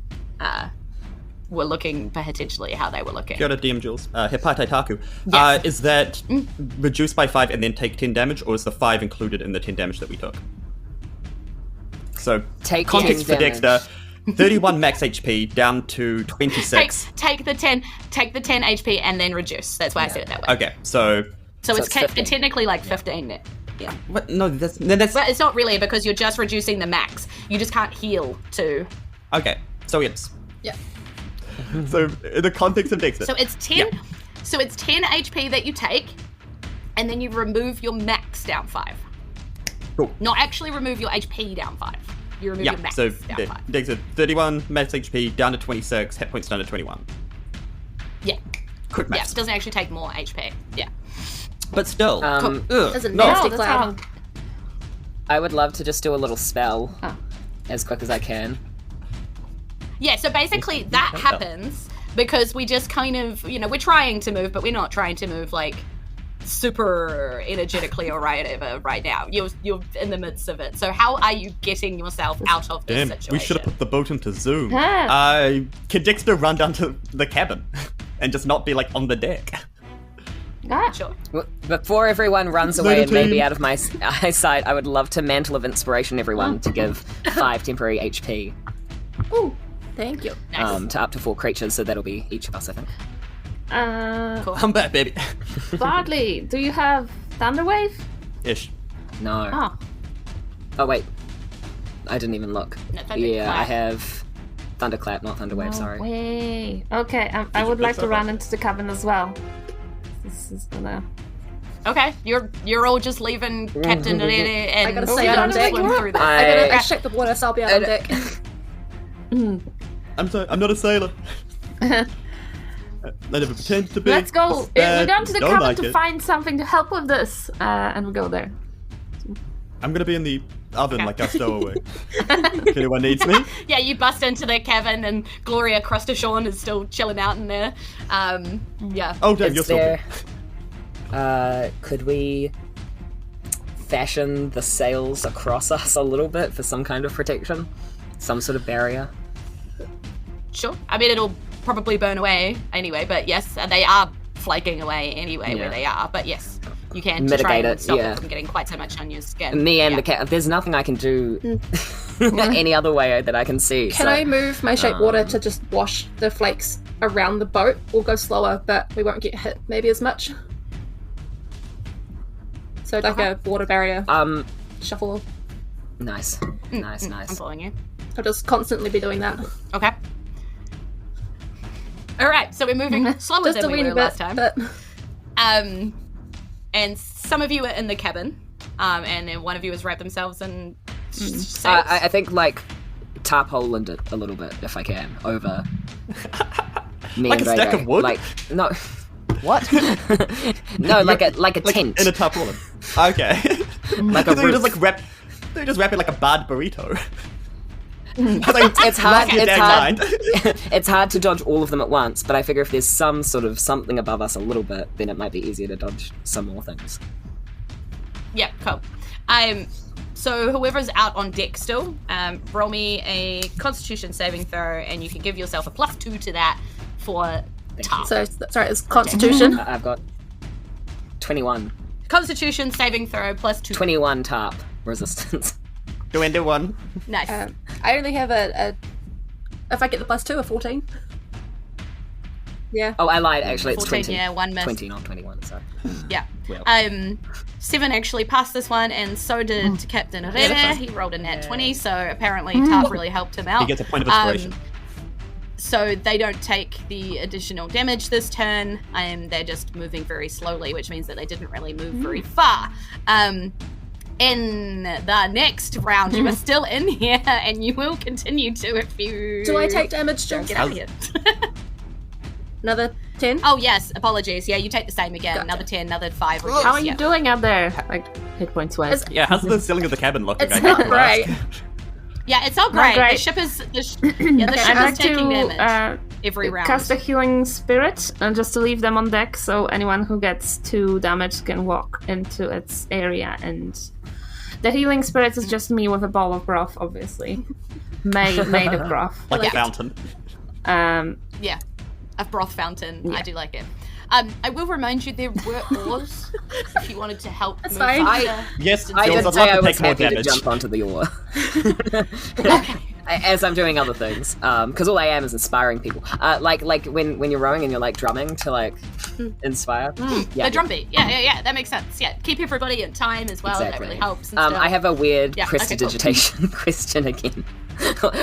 Speaker 1: were looking, potentially how they were looking.
Speaker 5: Go to DM Jules. Hepatite Taku.
Speaker 1: Yes.
Speaker 5: Is that reduced by 5 and then take 10 damage, or is the 5 included in the 10 damage that we took? So,
Speaker 2: Take
Speaker 5: context
Speaker 2: 10
Speaker 5: for Dexter, 31 max HP down to 26.
Speaker 1: Take the 10 HP and then reduce. That's why I said it that way.
Speaker 5: Okay, so
Speaker 1: So it's
Speaker 2: it's 15.
Speaker 1: technically like 15. Yeah.
Speaker 5: what? No, that's
Speaker 1: But it's not really, because you're just reducing the max. You just can't heal to.
Speaker 5: okay. So it's
Speaker 3: Yeah.
Speaker 5: so in the context of Dexter.
Speaker 1: So it's 10.
Speaker 5: Yeah.
Speaker 1: So it's 10 HP that you take, and then you remove your max down 5.
Speaker 5: Cool.
Speaker 1: Not actually remove your HP down 5. You remove
Speaker 5: Yeah,
Speaker 1: your max
Speaker 5: so
Speaker 1: down 5.
Speaker 5: Dexter, 31 max HP down to 26, hit points down to 21.
Speaker 1: Yeah.
Speaker 5: Quick
Speaker 1: Yeah.
Speaker 5: maths.
Speaker 1: It doesn't actually take more HP. Yeah.
Speaker 5: But still,
Speaker 2: Um,
Speaker 5: ugh,
Speaker 3: That's a
Speaker 5: no.
Speaker 3: nasty
Speaker 4: that's
Speaker 3: cloud.
Speaker 4: wrong.
Speaker 2: I would love to just do a little spell
Speaker 4: Oh.
Speaker 2: as quick as I can.
Speaker 1: Yeah, so basically that happens because we just kind of, we're trying to move, but we're not trying to move like super energetically or whatever right now. You're in the midst of it. So how are you getting yourself out of this
Speaker 5: Damn,
Speaker 1: situation?
Speaker 5: we should have put the boat into Zoom.
Speaker 4: Huh.
Speaker 5: Can Dexter run down to the cabin and just not be like on the deck?
Speaker 4: Ah,
Speaker 1: Sure.
Speaker 2: Before everyone runs away
Speaker 5: Little
Speaker 2: and maybe
Speaker 5: team.
Speaker 2: out of my eyesight, I would love to Mantle of Inspiration everyone to give 5 temporary HP
Speaker 3: Ooh, thank you.
Speaker 1: Nice.
Speaker 2: to up to 4 creatures, so that'll be each of us, I think.
Speaker 1: Cool.
Speaker 5: I'm back, baby.
Speaker 4: Bartley, do you have Thunderwave?
Speaker 5: Ish.
Speaker 2: No.
Speaker 4: Oh,
Speaker 2: Oh, wait. I didn't even look.
Speaker 1: No, Thunderclap.
Speaker 2: Yeah, I have Thunderclap, not Thunderwave, sorry.
Speaker 4: way. Okay, I would like to run into the cabin as well. This is gonna...
Speaker 1: Okay, you're all just leaving Captain and
Speaker 3: I gotta stay out on deck.
Speaker 1: swim through this.
Speaker 3: I gotta check the water, so I'll be out on deck.
Speaker 5: I'm sorry, I'm not a sailor. I never pretended to be.
Speaker 4: Let's go.
Speaker 5: It's bad.
Speaker 4: We're going to the
Speaker 5: Don't
Speaker 4: cabin
Speaker 5: like
Speaker 4: to
Speaker 5: it.
Speaker 4: find something to help with this, and we'll go there.
Speaker 5: I'm gonna be in the oven like our stowaway. If anyone needs me.
Speaker 1: Yeah, you bust into the cabin and Gloria Crustashorn is still chilling out in there. Yeah.
Speaker 5: Oh damn, you're
Speaker 2: Is
Speaker 5: still
Speaker 2: there... could we fashion the sails across us a little bit for some kind of protection? Some sort of barrier?
Speaker 1: Sure. I mean, it'll probably burn away anyway, but yes, they are flaking away anyway where
Speaker 2: Yeah.
Speaker 1: they are. But yes, you can to try
Speaker 2: Mitigate
Speaker 1: and
Speaker 2: it,
Speaker 1: stop
Speaker 2: yeah.
Speaker 1: it from getting quite so much on your skin.
Speaker 2: Me and
Speaker 1: Yeah.
Speaker 2: the cat. There's nothing I can do any other way that I can see.
Speaker 3: Can
Speaker 2: so-
Speaker 3: I move my shape water to just wash the flakes around the boat? We'll go slower, but we won't get hit maybe as much. So like a water barrier shuffle.
Speaker 2: Nice. Nice,
Speaker 1: I'm
Speaker 2: nice.
Speaker 1: following you.
Speaker 3: I'll just constantly be doing that.
Speaker 1: Okay. All right, so we're moving slower
Speaker 3: Just a
Speaker 1: than we
Speaker 3: weeny
Speaker 1: were
Speaker 3: bit,
Speaker 1: last time.
Speaker 3: but
Speaker 1: And some of you are in the cabin, and then one of you has wrapped themselves in sails.
Speaker 2: I think, like, tarpaulin it a little bit, if I can, over me
Speaker 5: Like
Speaker 2: and
Speaker 5: a stack
Speaker 2: Ray.
Speaker 5: of wood?
Speaker 2: Like, no. What? No, like a
Speaker 5: like
Speaker 2: tent.
Speaker 5: in a tarpaulin. Okay.
Speaker 2: Like a
Speaker 5: they just
Speaker 2: roof.
Speaker 5: like wrap. They just wrap it like a bad burrito.
Speaker 2: It's hard.
Speaker 5: Your
Speaker 2: It's
Speaker 5: dang
Speaker 2: hard.
Speaker 5: mind.
Speaker 2: It's hard to dodge all of them at once, but I figure if there's some sort of something above us a little bit, then it might be easier to dodge some more things.
Speaker 1: Yeah, cool. So whoever's out on deck still, roll me a Constitution saving throw, and you can give yourself a +2 to that for Tar.
Speaker 3: so sorry, it's Constitution.
Speaker 2: I've got 21.
Speaker 1: Constitution saving throw plus 2.
Speaker 2: 21 tarp resistance.
Speaker 5: Go into one.
Speaker 1: Nice.
Speaker 3: I only have a if I get the plus 2, a 14. Yeah.
Speaker 2: Oh, I lied. Actually, it's
Speaker 1: 14,
Speaker 2: 20.
Speaker 1: yeah, 1 miss.
Speaker 2: 20, not 21. Sorry.
Speaker 1: Yeah.
Speaker 5: Well.
Speaker 1: 7 actually passed this one, and so did Captain Herrera. He rolled a nat 20, so apparently Tarp really helped him out.
Speaker 5: He gets a point of inspiration.
Speaker 1: So they don't take the additional damage this turn. They're just moving very slowly, which means that they didn't really move very far. In the next round, you are still in here, and you will continue to if you...
Speaker 3: Do I take damage, Jim?
Speaker 1: Get out of here.
Speaker 3: Another 10?
Speaker 1: Oh, yes. Apologies. Yeah, you take the same again.
Speaker 3: Gotcha.
Speaker 1: Another 10, another 5.
Speaker 4: How are you doing out there? Like, hit points wise.
Speaker 5: Yeah, how's the ceiling of the cabin look?
Speaker 3: It's not great.
Speaker 1: Yeah, it's all great. The ship is... the ship
Speaker 4: I'd like
Speaker 1: is taking
Speaker 4: to
Speaker 1: damage every round.
Speaker 4: cast a healing spirit and just to leave them on deck so anyone who gets 2 damage can walk into its area. And the healing spirit is just me with a ball of broth, obviously. made of broth.
Speaker 5: Like a fountain.
Speaker 1: Yeah, a broth fountain. Yeah. I do like it. I will remind you there were oars if you wanted to help.
Speaker 3: That's
Speaker 1: move
Speaker 3: fine.
Speaker 1: faster.
Speaker 5: Yes,
Speaker 2: I
Speaker 5: Jules,
Speaker 2: did
Speaker 5: I'd
Speaker 2: say
Speaker 5: love
Speaker 2: I
Speaker 5: to
Speaker 2: was
Speaker 5: take more
Speaker 2: happy to
Speaker 5: damage.
Speaker 2: jump onto the oar.
Speaker 1: Okay.
Speaker 2: As I'm doing other things, because all I am is inspiring people. Like when you're rowing and you're like drumming to like inspire.
Speaker 1: The drum beat. Yeah. That makes sense. Yeah, keep everybody in time as well.
Speaker 2: Exactly.
Speaker 1: That really helps. And stuff.
Speaker 2: I have a weird
Speaker 1: Yeah, okay,
Speaker 2: prestidigitation question again.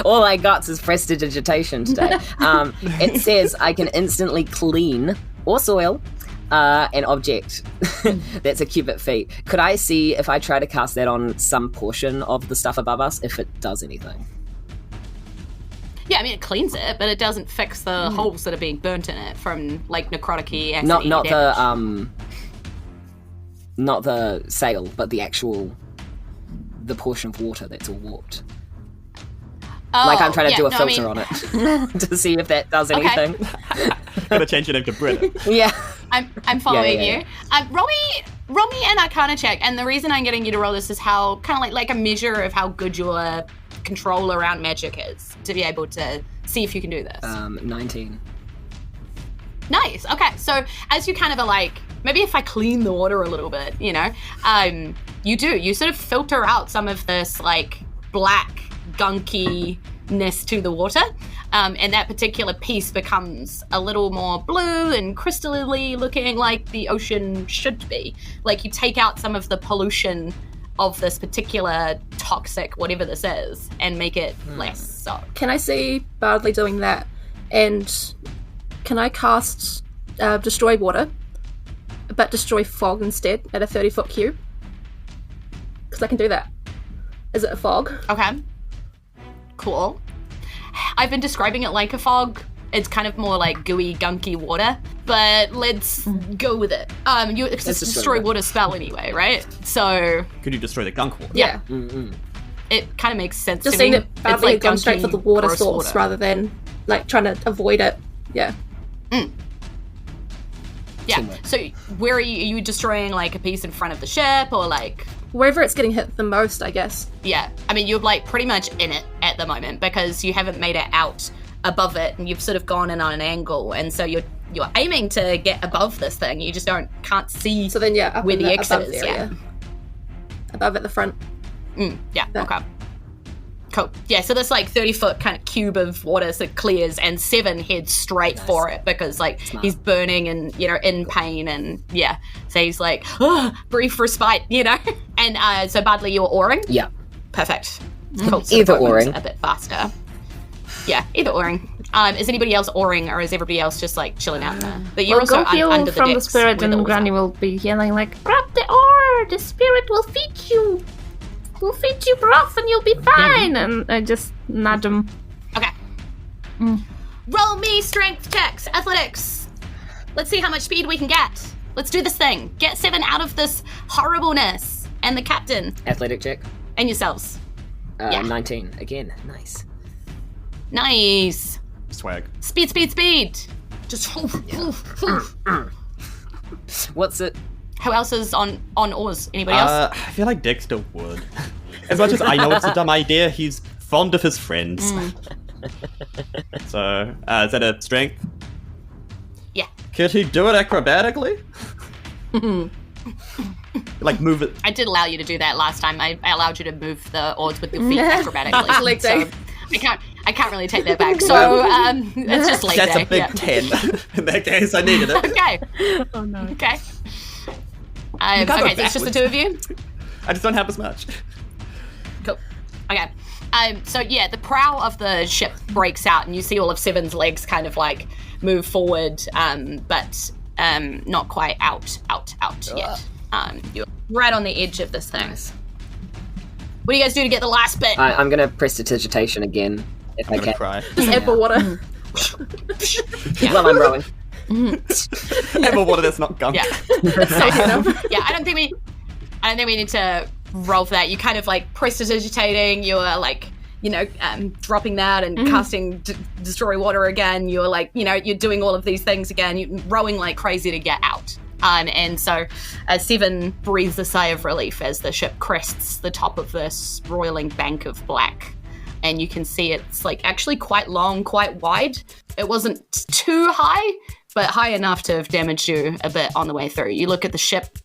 Speaker 2: All I got is prestidigitation today. It says I can instantly clean or soil an object that's a cubic feet. Could I see if I try to cast that on some portion of the stuff above us if it does anything?
Speaker 1: Yeah, I mean it cleans it, but it doesn't fix the holes that are being burnt in it from like necrotic-y acid.
Speaker 2: Not the sail, but the portion of water that's all warped.
Speaker 1: Oh,
Speaker 2: Like I'm trying to do a
Speaker 1: no,
Speaker 2: filter on it to see if that does anything.
Speaker 5: Gotta change your name to Brit.
Speaker 2: Yeah.
Speaker 1: I'm following
Speaker 2: Yeah.
Speaker 1: you. Roll me an Arcana check, and the reason I'm getting you to roll this is how kind of like a measure of how good your control around magic is to be able to see if you can do this.
Speaker 2: 19.
Speaker 1: Nice. Okay, so as you kind of are like, maybe if I clean the water a little bit, you sort of filter out some of this like black gunkiness to the water, and that particular piece becomes a little more blue and crystally looking like the ocean should be. Like you take out some of the pollution of this particular toxic whatever this is and make it less so.
Speaker 3: Can I see Bardley doing that? And can I cast Destroy Water, but destroy fog instead at a 30-foot cube? Because I can do that. Is it a fog?
Speaker 1: Okay. Cool. I've been describing it like a fog. It's kind of more like gooey, gunky water, but let's go with it. It's a destroy water spell anyway, right? So
Speaker 5: Could you destroy the gunk water?
Speaker 1: yeah,
Speaker 2: Mm-mm.
Speaker 1: it kind of makes sense
Speaker 3: Just
Speaker 1: to me.
Speaker 3: seeing that Bardley had gone straight for the water
Speaker 1: gross
Speaker 3: source
Speaker 1: water.
Speaker 3: rather than like trying to avoid it. Yeah.
Speaker 1: Yeah.
Speaker 2: Teamwork.
Speaker 1: So where are you destroying like a piece in front of the ship or like?
Speaker 3: Wherever it's getting hit the most, I guess.
Speaker 1: Yeah, I mean, you're like pretty much in it at the moment because you haven't made it out above it, and you've sort of gone in on an angle, and so you're aiming to get above this thing. You just can't see.
Speaker 3: So then, yeah, up
Speaker 1: where
Speaker 3: in
Speaker 1: the exit
Speaker 3: above
Speaker 1: is.
Speaker 3: area. Above at the front.
Speaker 1: Yeah.
Speaker 3: Yeah.
Speaker 1: Okay. Cool. Yeah. So this like 30-foot kind of cube of water sort of clears, and 7 heads straight for it because like he's burning and in pain, and yeah. So he's like, brief respite, And so Bardley, you're oaring.
Speaker 2: Yeah.
Speaker 1: Perfect. Cool. So
Speaker 2: Either
Speaker 1: the boat moves
Speaker 2: oaring.
Speaker 1: a bit faster. Yeah, either oaring. Is anybody else oaring, or is everybody else just like chilling out there? But you're also
Speaker 4: go heal
Speaker 1: under the
Speaker 4: from the
Speaker 1: decks
Speaker 4: spirit,
Speaker 1: where the
Speaker 4: and
Speaker 1: oars
Speaker 4: Granny
Speaker 1: are.
Speaker 4: will be yelling like, "Grab the oar! The spirit will feed you. We'll feed you broth, and you'll be fine." And I just nudge him.
Speaker 1: Okay. Roll me strength checks, athletics. Let's see how much speed we can get. Let's do this thing. Get 7 out of this horribleness, and the captain,
Speaker 2: Athletic check.
Speaker 1: and yourselves. Yeah.
Speaker 2: 19. Again. Nice.
Speaker 1: Nice.
Speaker 5: Swag.
Speaker 1: Speed. Just.
Speaker 2: What's it?
Speaker 1: Who else is on oars? Anybody else?
Speaker 5: I feel like Dexter would. As much as I know it's a dumb idea, he's fond of his friends. So, is that a strength?
Speaker 1: Yeah.
Speaker 5: Could he do it acrobatically? Like move it.
Speaker 1: I did allow you to do that last time. I allowed you to move the oars with your feet acrobatically.
Speaker 3: Leg
Speaker 1: so
Speaker 3: day.
Speaker 1: I can't really take that back. So it's just leg
Speaker 5: That's
Speaker 1: day.
Speaker 5: a big 10. In that case, I needed it.
Speaker 1: Okay.
Speaker 3: Oh no.
Speaker 1: Okay.
Speaker 5: can't go
Speaker 1: Okay, so it's just the two of you?
Speaker 5: I just don't have as much.
Speaker 1: Cool. Okay. So yeah, the prow of the ship breaks out, and you see all of Seven's legs kind of like move forward, but not quite out yet. You're right on the edge of this thing.
Speaker 2: Nice.
Speaker 1: What do you guys do to get the last bit?
Speaker 2: I'm going to prestidigitation again, if I
Speaker 5: I'm gonna
Speaker 2: can.
Speaker 5: cry.
Speaker 3: Just ample water.
Speaker 2: While I'm rowing.
Speaker 5: Ever water that's not gunk.
Speaker 1: Yeah. Yeah, I don't think we need to roll for that. You kind of like prestidigitating, you're like, dropping that and casting destroy water again. You're like, you're doing all of these things again. You're rowing like crazy to get out. And so Seven breathes a sigh of relief as the ship crests the top of this roiling bank of black. And you can see it's like actually quite long, quite wide. It wasn't too high, but high enough to have damaged you a bit on the way through. You look at the ship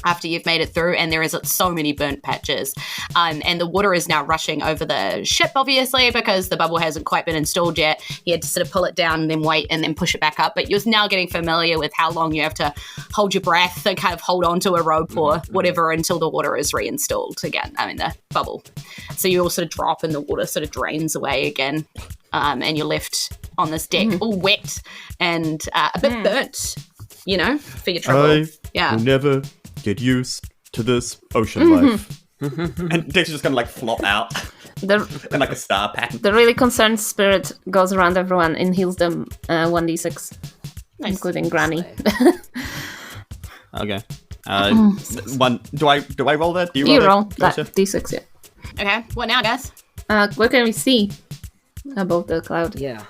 Speaker 1: after you've made it through, and there is so many burnt patches. And the water is now rushing over the ship, obviously, because the bubble hasn't quite been installed yet. You had to sort of pull it down and then wait and then push it back up. But you're now getting familiar with how long you have to hold your breath and kind of hold on to a rope or whatever until the water is reinstalled again. The bubble. So you all sort of drop and the water sort of drains away again. And you're left on this deck all wet and a bit burnt, for your trouble.
Speaker 5: Will never get used to this ocean life. And Dex is just gonna like flop out
Speaker 4: The
Speaker 5: in like a star pattern.
Speaker 4: the really concerned spirit goes around everyone and heals them 1d6, including Granny.
Speaker 5: Okay. One. Do I roll that? Do you roll
Speaker 4: You
Speaker 5: that?
Speaker 4: roll that
Speaker 5: Gotcha.
Speaker 4: d6, yeah.
Speaker 1: Okay, what now, guys?
Speaker 4: What can we see above the cloud?
Speaker 2: Yeah.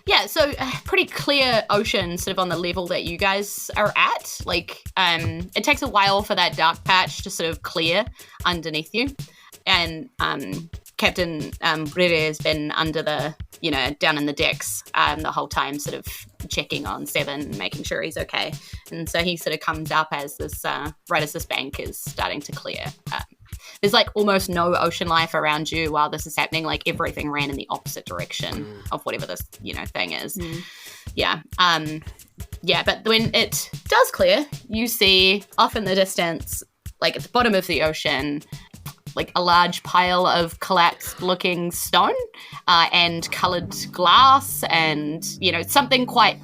Speaker 1: Yeah, so pretty clear ocean sort of on the level that you guys are at. Like, it takes a while for that dark patch to sort of clear underneath you. And Captain Breve has been under the, down in the decks the whole time, sort of checking on Seven, making sure he's okay. And so he sort of comes up as this, right as this bank is starting to clear. There's like almost no ocean life around you while this is happening. Like everything ran in the opposite direction of whatever this, thing is. Yeah. But when it does clear, you see off in the distance, like at the bottom of the ocean, like a large pile of collapsed looking stone and coloured glass and, something quite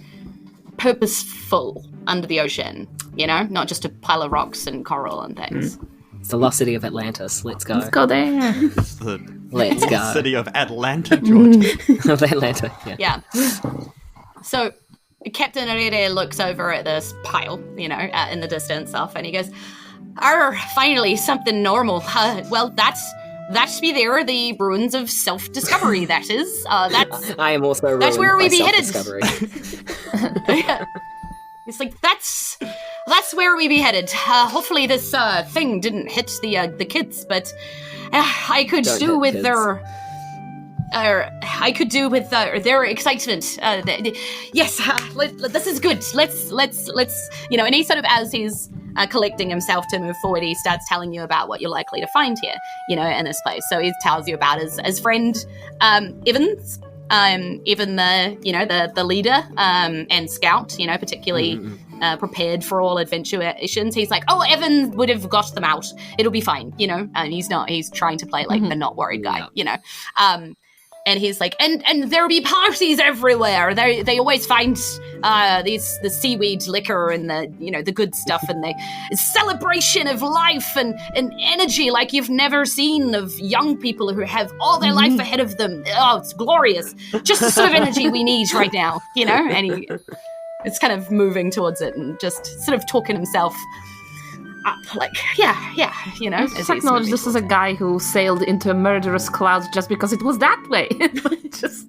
Speaker 1: purposeful under the ocean, not just a pile of rocks and coral and things.
Speaker 2: It's the lost city of Atlantis. Let's go.
Speaker 4: Let's go there.
Speaker 5: It's the
Speaker 2: Let's go.
Speaker 5: city of Atlanta, Georgia.
Speaker 2: Of Atlanta, yeah.
Speaker 1: Yeah. So Captain Arede looks over at this pile, in the distance off, and he goes, finally, something normal. Well, that's be there, the ruins of self-discovery, that is. That's
Speaker 2: I am also ruined
Speaker 1: that's where we
Speaker 2: by
Speaker 1: be headed.
Speaker 2: self-discovery.
Speaker 1: It's like, that's where we be headed. Hopefully this thing didn't hit the kids, but I could
Speaker 2: Don't
Speaker 1: do
Speaker 2: hit
Speaker 1: with
Speaker 2: kids.
Speaker 1: their excitement. Yes, this is good. Let's and he sort of, as he's collecting himself to move forward, he starts telling you about what you're likely to find here, in this place. So he tells you about his friend Evans. Even the leader and scout, particularly prepared for all adventurations. He's like, oh, Evan would have got them out. It'll be fine, and he's not. He's trying to play like the not worried guy, And he's like, and there'll be parties everywhere. They always find the seaweed liquor and the good stuff and the celebration of life and energy like you've never seen of young people who have all their life ahead of them. Oh, it's glorious. Just the sort of energy we need right now, And it's kind of moving towards it and just sort of talking himself up, like,
Speaker 4: Just acknowledge this is a guy who sailed into a murderous cloud just because it was that way. Just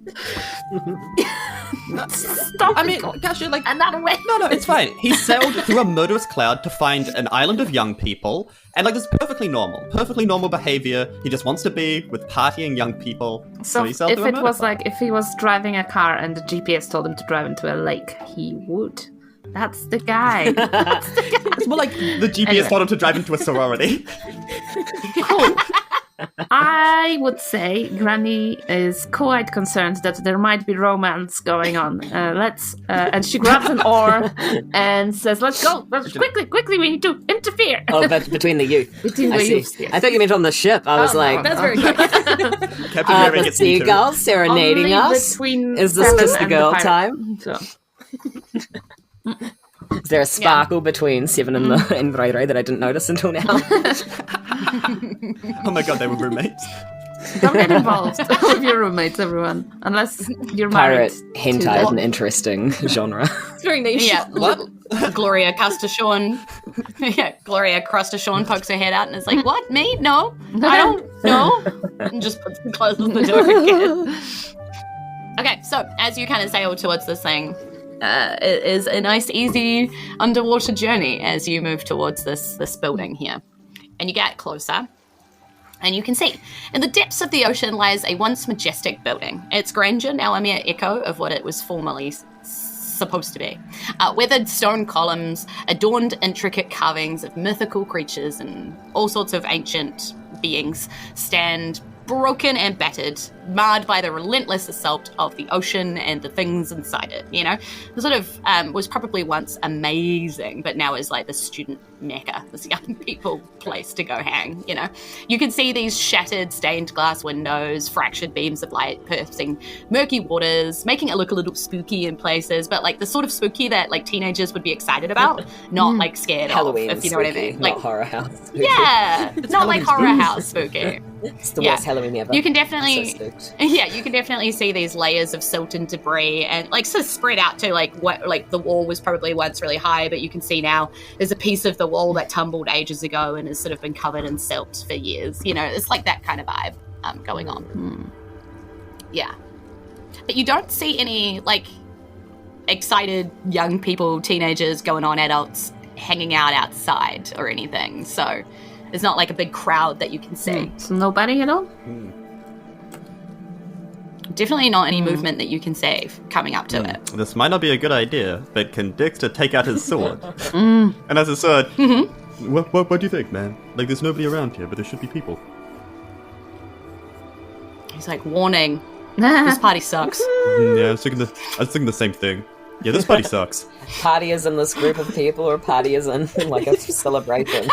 Speaker 4: stop.
Speaker 5: I mean, gosh, you're like,
Speaker 4: another way.
Speaker 5: no, it's fine. He sailed through a murderous cloud to find an island of young people, and like, this is perfectly normal behavior. He just wants to be with partying young people.
Speaker 4: So
Speaker 5: he sailed
Speaker 4: if
Speaker 5: through a
Speaker 4: it
Speaker 5: murder
Speaker 4: was
Speaker 5: cloud.
Speaker 4: like, if he was driving a car and the GPS told him to drive into a lake, he would. That's the guy.
Speaker 5: It's more like the GPS
Speaker 4: Anyway.
Speaker 5: told him to drive into a sorority.
Speaker 4: Cool. I would say Granny is quite concerned that there might be romance going on. And she grabs an oar and says, let's go. Quickly, we need to interfere.
Speaker 2: Oh, but between the youth.
Speaker 4: Between
Speaker 2: I
Speaker 4: the
Speaker 2: see.
Speaker 4: youths, yes.
Speaker 2: I thought you meant on the ship. I was like,
Speaker 1: That's very good.
Speaker 5: Captain Mary
Speaker 2: the
Speaker 5: gets me too.
Speaker 2: seagulls serenading
Speaker 4: Only
Speaker 2: us.
Speaker 4: between
Speaker 2: Is this
Speaker 4: Seven
Speaker 2: just the
Speaker 4: and
Speaker 2: girl
Speaker 4: pirate.
Speaker 2: time?
Speaker 4: So.
Speaker 2: Is there a sparkle between Seven and Ray Ray that I didn't notice until now?
Speaker 5: Oh my god, they were roommates.
Speaker 4: Don't get involved with your roommates, everyone. Unless you're married.
Speaker 2: Pirate hentai is an interesting genre.
Speaker 3: It's very niche.
Speaker 1: Yeah.
Speaker 5: What?
Speaker 1: Gloria Custachon. Yeah, Gloria Crustachon pokes her head out and is like, "What? Me? No, I don't know." And just closes the door again. Okay, so as you kind of sail towards this thing, it is a nice, easy underwater journey as you move towards this building here, and you get closer. And you can see, in the depths of the ocean lies a once majestic building. Its grandeur now a mere echo of what it was formerly supposed to be. Weathered stone columns, adorned intricate carvings of mythical creatures and all sorts of ancient beings stand broken and battered, marred by the relentless assault of the ocean and the things inside it, you know? It sort of was probably once amazing, but now is like the student mecca, this young people place to go hang, you know? You can see these shattered stained glass windows, fractured beams of light piercing murky waters, making it look a little spooky in places, but like the sort of spooky that like teenagers would be excited about, not like scared
Speaker 2: Halloween
Speaker 1: of, if you know what I
Speaker 2: spooky,
Speaker 1: mean.
Speaker 2: not
Speaker 1: Like,
Speaker 2: horror house.
Speaker 1: yeah, not like horror house spooky.
Speaker 2: It's the
Speaker 1: Yeah.
Speaker 2: worst Halloween ever.
Speaker 1: You can
Speaker 2: I'm
Speaker 1: definitely,
Speaker 2: so spooked.
Speaker 1: yeah, you can definitely see these layers of silt and debris, and like sort of spread out to like what, like the wall was probably once really high, but you can see now there's a piece of the wall that tumbled ages ago and has sort of been covered in silt for years. You know, it's like that kind of vibe going on. Yeah, but you don't see any like excited young people, teenagers going on, adults hanging out outside or anything. So. It's not like a big crowd that you can see.
Speaker 4: So nobody at all?
Speaker 1: Definitely not any movement that you can see coming up to it.
Speaker 5: This might not be a good idea, but can Dexter take out his sword? And as a sword, what do you think, man? Like, there's nobody around here, but there should be people.
Speaker 1: He's like, warning, this party sucks.
Speaker 5: Yeah, I was thinking the same thing. Yeah, this party sucks.
Speaker 2: Party is in this group of people, or party is in like a celebration?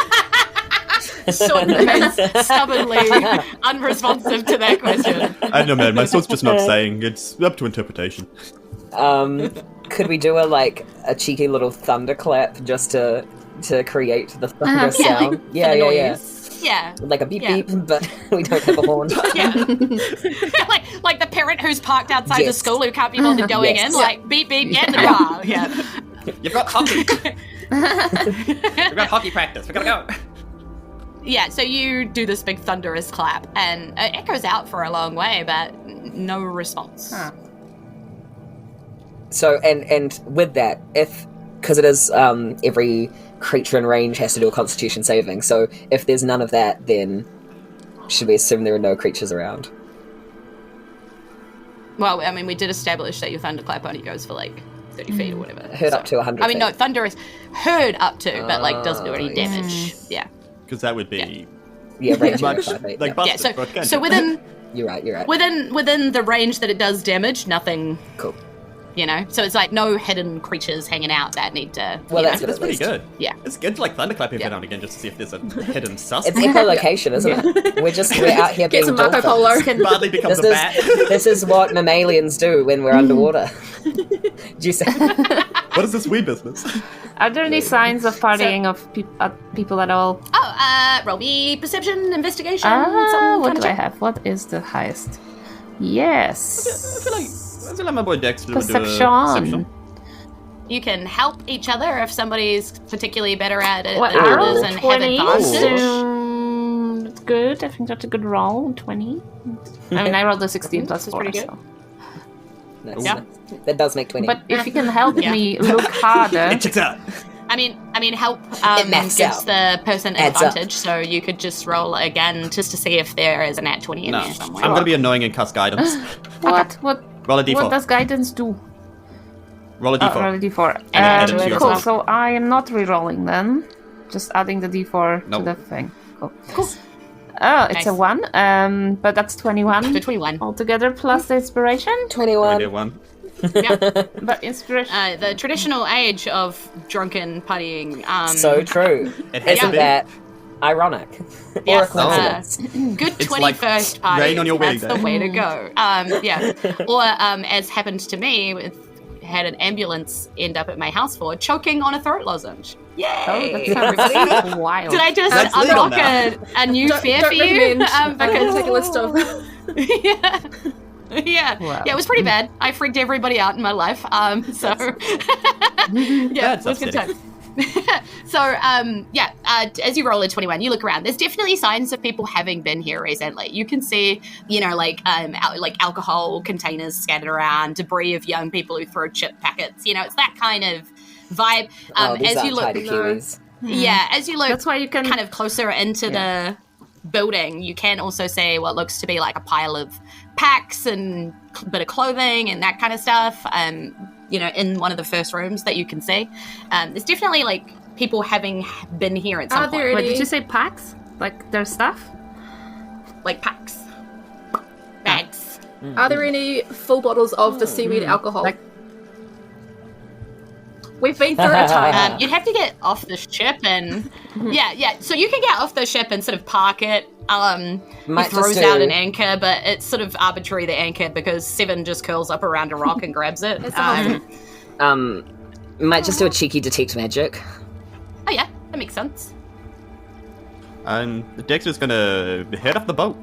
Speaker 1: Sword remains stubbornly unresponsive to that question.
Speaker 5: I don't know, man. My sword's just not saying. It's up to interpretation.
Speaker 2: Could we do a cheeky little thunderclap just to create the thunder sound? Yeah.
Speaker 1: Yeah.
Speaker 2: Like a beep
Speaker 1: Yeah.
Speaker 2: beep, but we don't have a horn.
Speaker 1: Yeah. like the parent who's parked outside the
Speaker 2: Yes.
Speaker 1: school who can't be bothered going
Speaker 2: Yes.
Speaker 1: in, like beep beep, get in the car. Yeah.
Speaker 5: You've got hockey. We've got hockey practice. We gotta go.
Speaker 1: Yeah, so you do this big thunderous clap, and it echoes out for a long way, but no response.
Speaker 4: Huh.
Speaker 2: So, and with that, because it is every creature in range has to do a Constitution saving. So, if there's none of that, then should we assume there are no creatures around?
Speaker 1: Well, I mean, we did establish that your thunderclap only goes for like 30 feet or whatever.
Speaker 2: Heard up to 100
Speaker 1: I mean, no,
Speaker 2: feet.
Speaker 1: thunder is heard up to, but like doesn't do any damage. Yeah.
Speaker 5: Because that would be
Speaker 2: Yeah, range
Speaker 5: much
Speaker 2: 5 feet.
Speaker 5: like
Speaker 2: Yeah.
Speaker 1: Yeah,
Speaker 5: busted. but can't
Speaker 1: so
Speaker 5: do.
Speaker 1: within
Speaker 2: You're right.
Speaker 1: within the range that it does damage, nothing,
Speaker 2: Cool.
Speaker 1: you know. So it's like no hidden creatures hanging out that need to.
Speaker 2: Well,
Speaker 1: you
Speaker 2: that's
Speaker 1: know.
Speaker 2: good.
Speaker 5: That's pretty good.
Speaker 1: Yeah.
Speaker 5: It's good to like thunderclap every
Speaker 1: Yeah.
Speaker 5: now and again just to see if there's a hidden suspect.
Speaker 2: It's echolocation, isn't it? We're out here
Speaker 3: Get
Speaker 2: being
Speaker 3: some Marco
Speaker 2: dolphins.
Speaker 3: Polo.
Speaker 5: Barley becomes
Speaker 2: This
Speaker 5: a
Speaker 2: is
Speaker 5: bat.
Speaker 2: this is what mammalians do when we're underwater. Do you say?
Speaker 5: What is this wee business?
Speaker 4: Are there any signs of partying of people at all?
Speaker 1: Oh, roll me perception, investigation. some
Speaker 4: What
Speaker 1: kind
Speaker 4: do
Speaker 1: of
Speaker 4: I
Speaker 1: check.
Speaker 4: have? What is the highest? Yes.
Speaker 5: I feel like my boy Dexter would do a
Speaker 4: Perception.
Speaker 1: You can help each other if somebody's particularly better at it
Speaker 4: What,
Speaker 1: than
Speaker 4: I
Speaker 1: others
Speaker 4: rolled
Speaker 1: and have
Speaker 4: 20,
Speaker 1: advantage.
Speaker 4: so that's good. I think that's a good roll. 20. I mean, I rolled a 16 plus
Speaker 1: That's
Speaker 4: 4.
Speaker 1: pretty good.
Speaker 4: So.
Speaker 2: Nice.
Speaker 1: Yeah.
Speaker 2: That does make 20.
Speaker 4: But if you can help
Speaker 1: Yeah.
Speaker 4: me look harder,
Speaker 5: It checks out.
Speaker 1: I mean, help
Speaker 2: It maths
Speaker 1: gives
Speaker 2: out.
Speaker 1: the person
Speaker 2: Adds up.
Speaker 1: advantage, so you could just roll again just to see if there is an at 20 in
Speaker 5: No,
Speaker 1: there somewhere.
Speaker 5: I'm gonna be annoying and cuss guidance.
Speaker 4: what
Speaker 5: Roll a
Speaker 4: what
Speaker 5: d4.
Speaker 4: does guidance do?
Speaker 5: Roll a d4.
Speaker 4: Roll a d4.
Speaker 5: And add it to your
Speaker 4: Cool,
Speaker 5: roll.
Speaker 4: so I am not re-rolling then. Just adding the d4
Speaker 5: Nope.
Speaker 4: to the thing. Cool. Oh, it's
Speaker 1: Nice.
Speaker 4: a 1, but that's 21
Speaker 1: So 21.
Speaker 4: altogether plus the inspiration.
Speaker 2: 21.
Speaker 5: 21.
Speaker 1: Yeah.
Speaker 4: But inspiration.
Speaker 1: The traditional age of drunken partying.
Speaker 2: So true.
Speaker 5: It has
Speaker 2: Isn't
Speaker 5: to be.
Speaker 2: that ironic? Or a
Speaker 1: Yes,
Speaker 2: coincidence?
Speaker 1: Good
Speaker 5: It's like
Speaker 1: 21st party.
Speaker 5: rain on your wedding
Speaker 1: That's the
Speaker 5: day.
Speaker 1: way to go. Yeah. Or as happened to me, had an ambulance end up at my house for choking on a throat lozenge. Yay!
Speaker 4: Oh, that sounds wild.
Speaker 1: Did I just
Speaker 5: That's legal
Speaker 1: unlock a new fear
Speaker 3: Don't
Speaker 1: for you?
Speaker 3: recommend. I'm gonna
Speaker 1: Because
Speaker 3: take a list of.
Speaker 1: yeah. Yeah.
Speaker 4: Wow.
Speaker 1: Yeah, it was pretty bad. I freaked everybody out in my life. So yeah,
Speaker 5: That's
Speaker 1: it was a good time.
Speaker 5: upsetting.
Speaker 1: So as you roll a 21, you look around. There's definitely signs of people having been here recently. You can see, like alcohol containers scattered around, debris of young people who throw chip packets. It's that kind of vibe.
Speaker 2: These
Speaker 1: As you
Speaker 2: aren't
Speaker 1: look,
Speaker 2: tidy Kiwis.
Speaker 1: yeah, as you look,
Speaker 4: That's why you can
Speaker 1: kind of closer into the building, you can also see what looks to be like a pile of packs and a bit of clothing and that kind of stuff. In one of the first rooms that you can see, there's definitely like people having been here at some
Speaker 3: Are there
Speaker 1: point.
Speaker 4: Wait,
Speaker 3: any-
Speaker 4: did you say packs? Like their stuff?
Speaker 1: Like packs, bags.
Speaker 3: Are there any full bottles of the seaweed alcohol?
Speaker 4: Like-
Speaker 3: We've been through a time.
Speaker 1: You'd have to get off the ship and yeah. So you can get off the ship and sort of park it.
Speaker 2: Might
Speaker 1: He throws
Speaker 2: just
Speaker 1: out
Speaker 2: do-
Speaker 1: an anchor, but it's sort of arbitrary, the anchor, because Seven just curls up around a rock and grabs it.
Speaker 3: It's
Speaker 2: Might just do a cheeky detect magic.
Speaker 1: Oh yeah, that makes sense.
Speaker 5: Dexter's gonna head off the boat.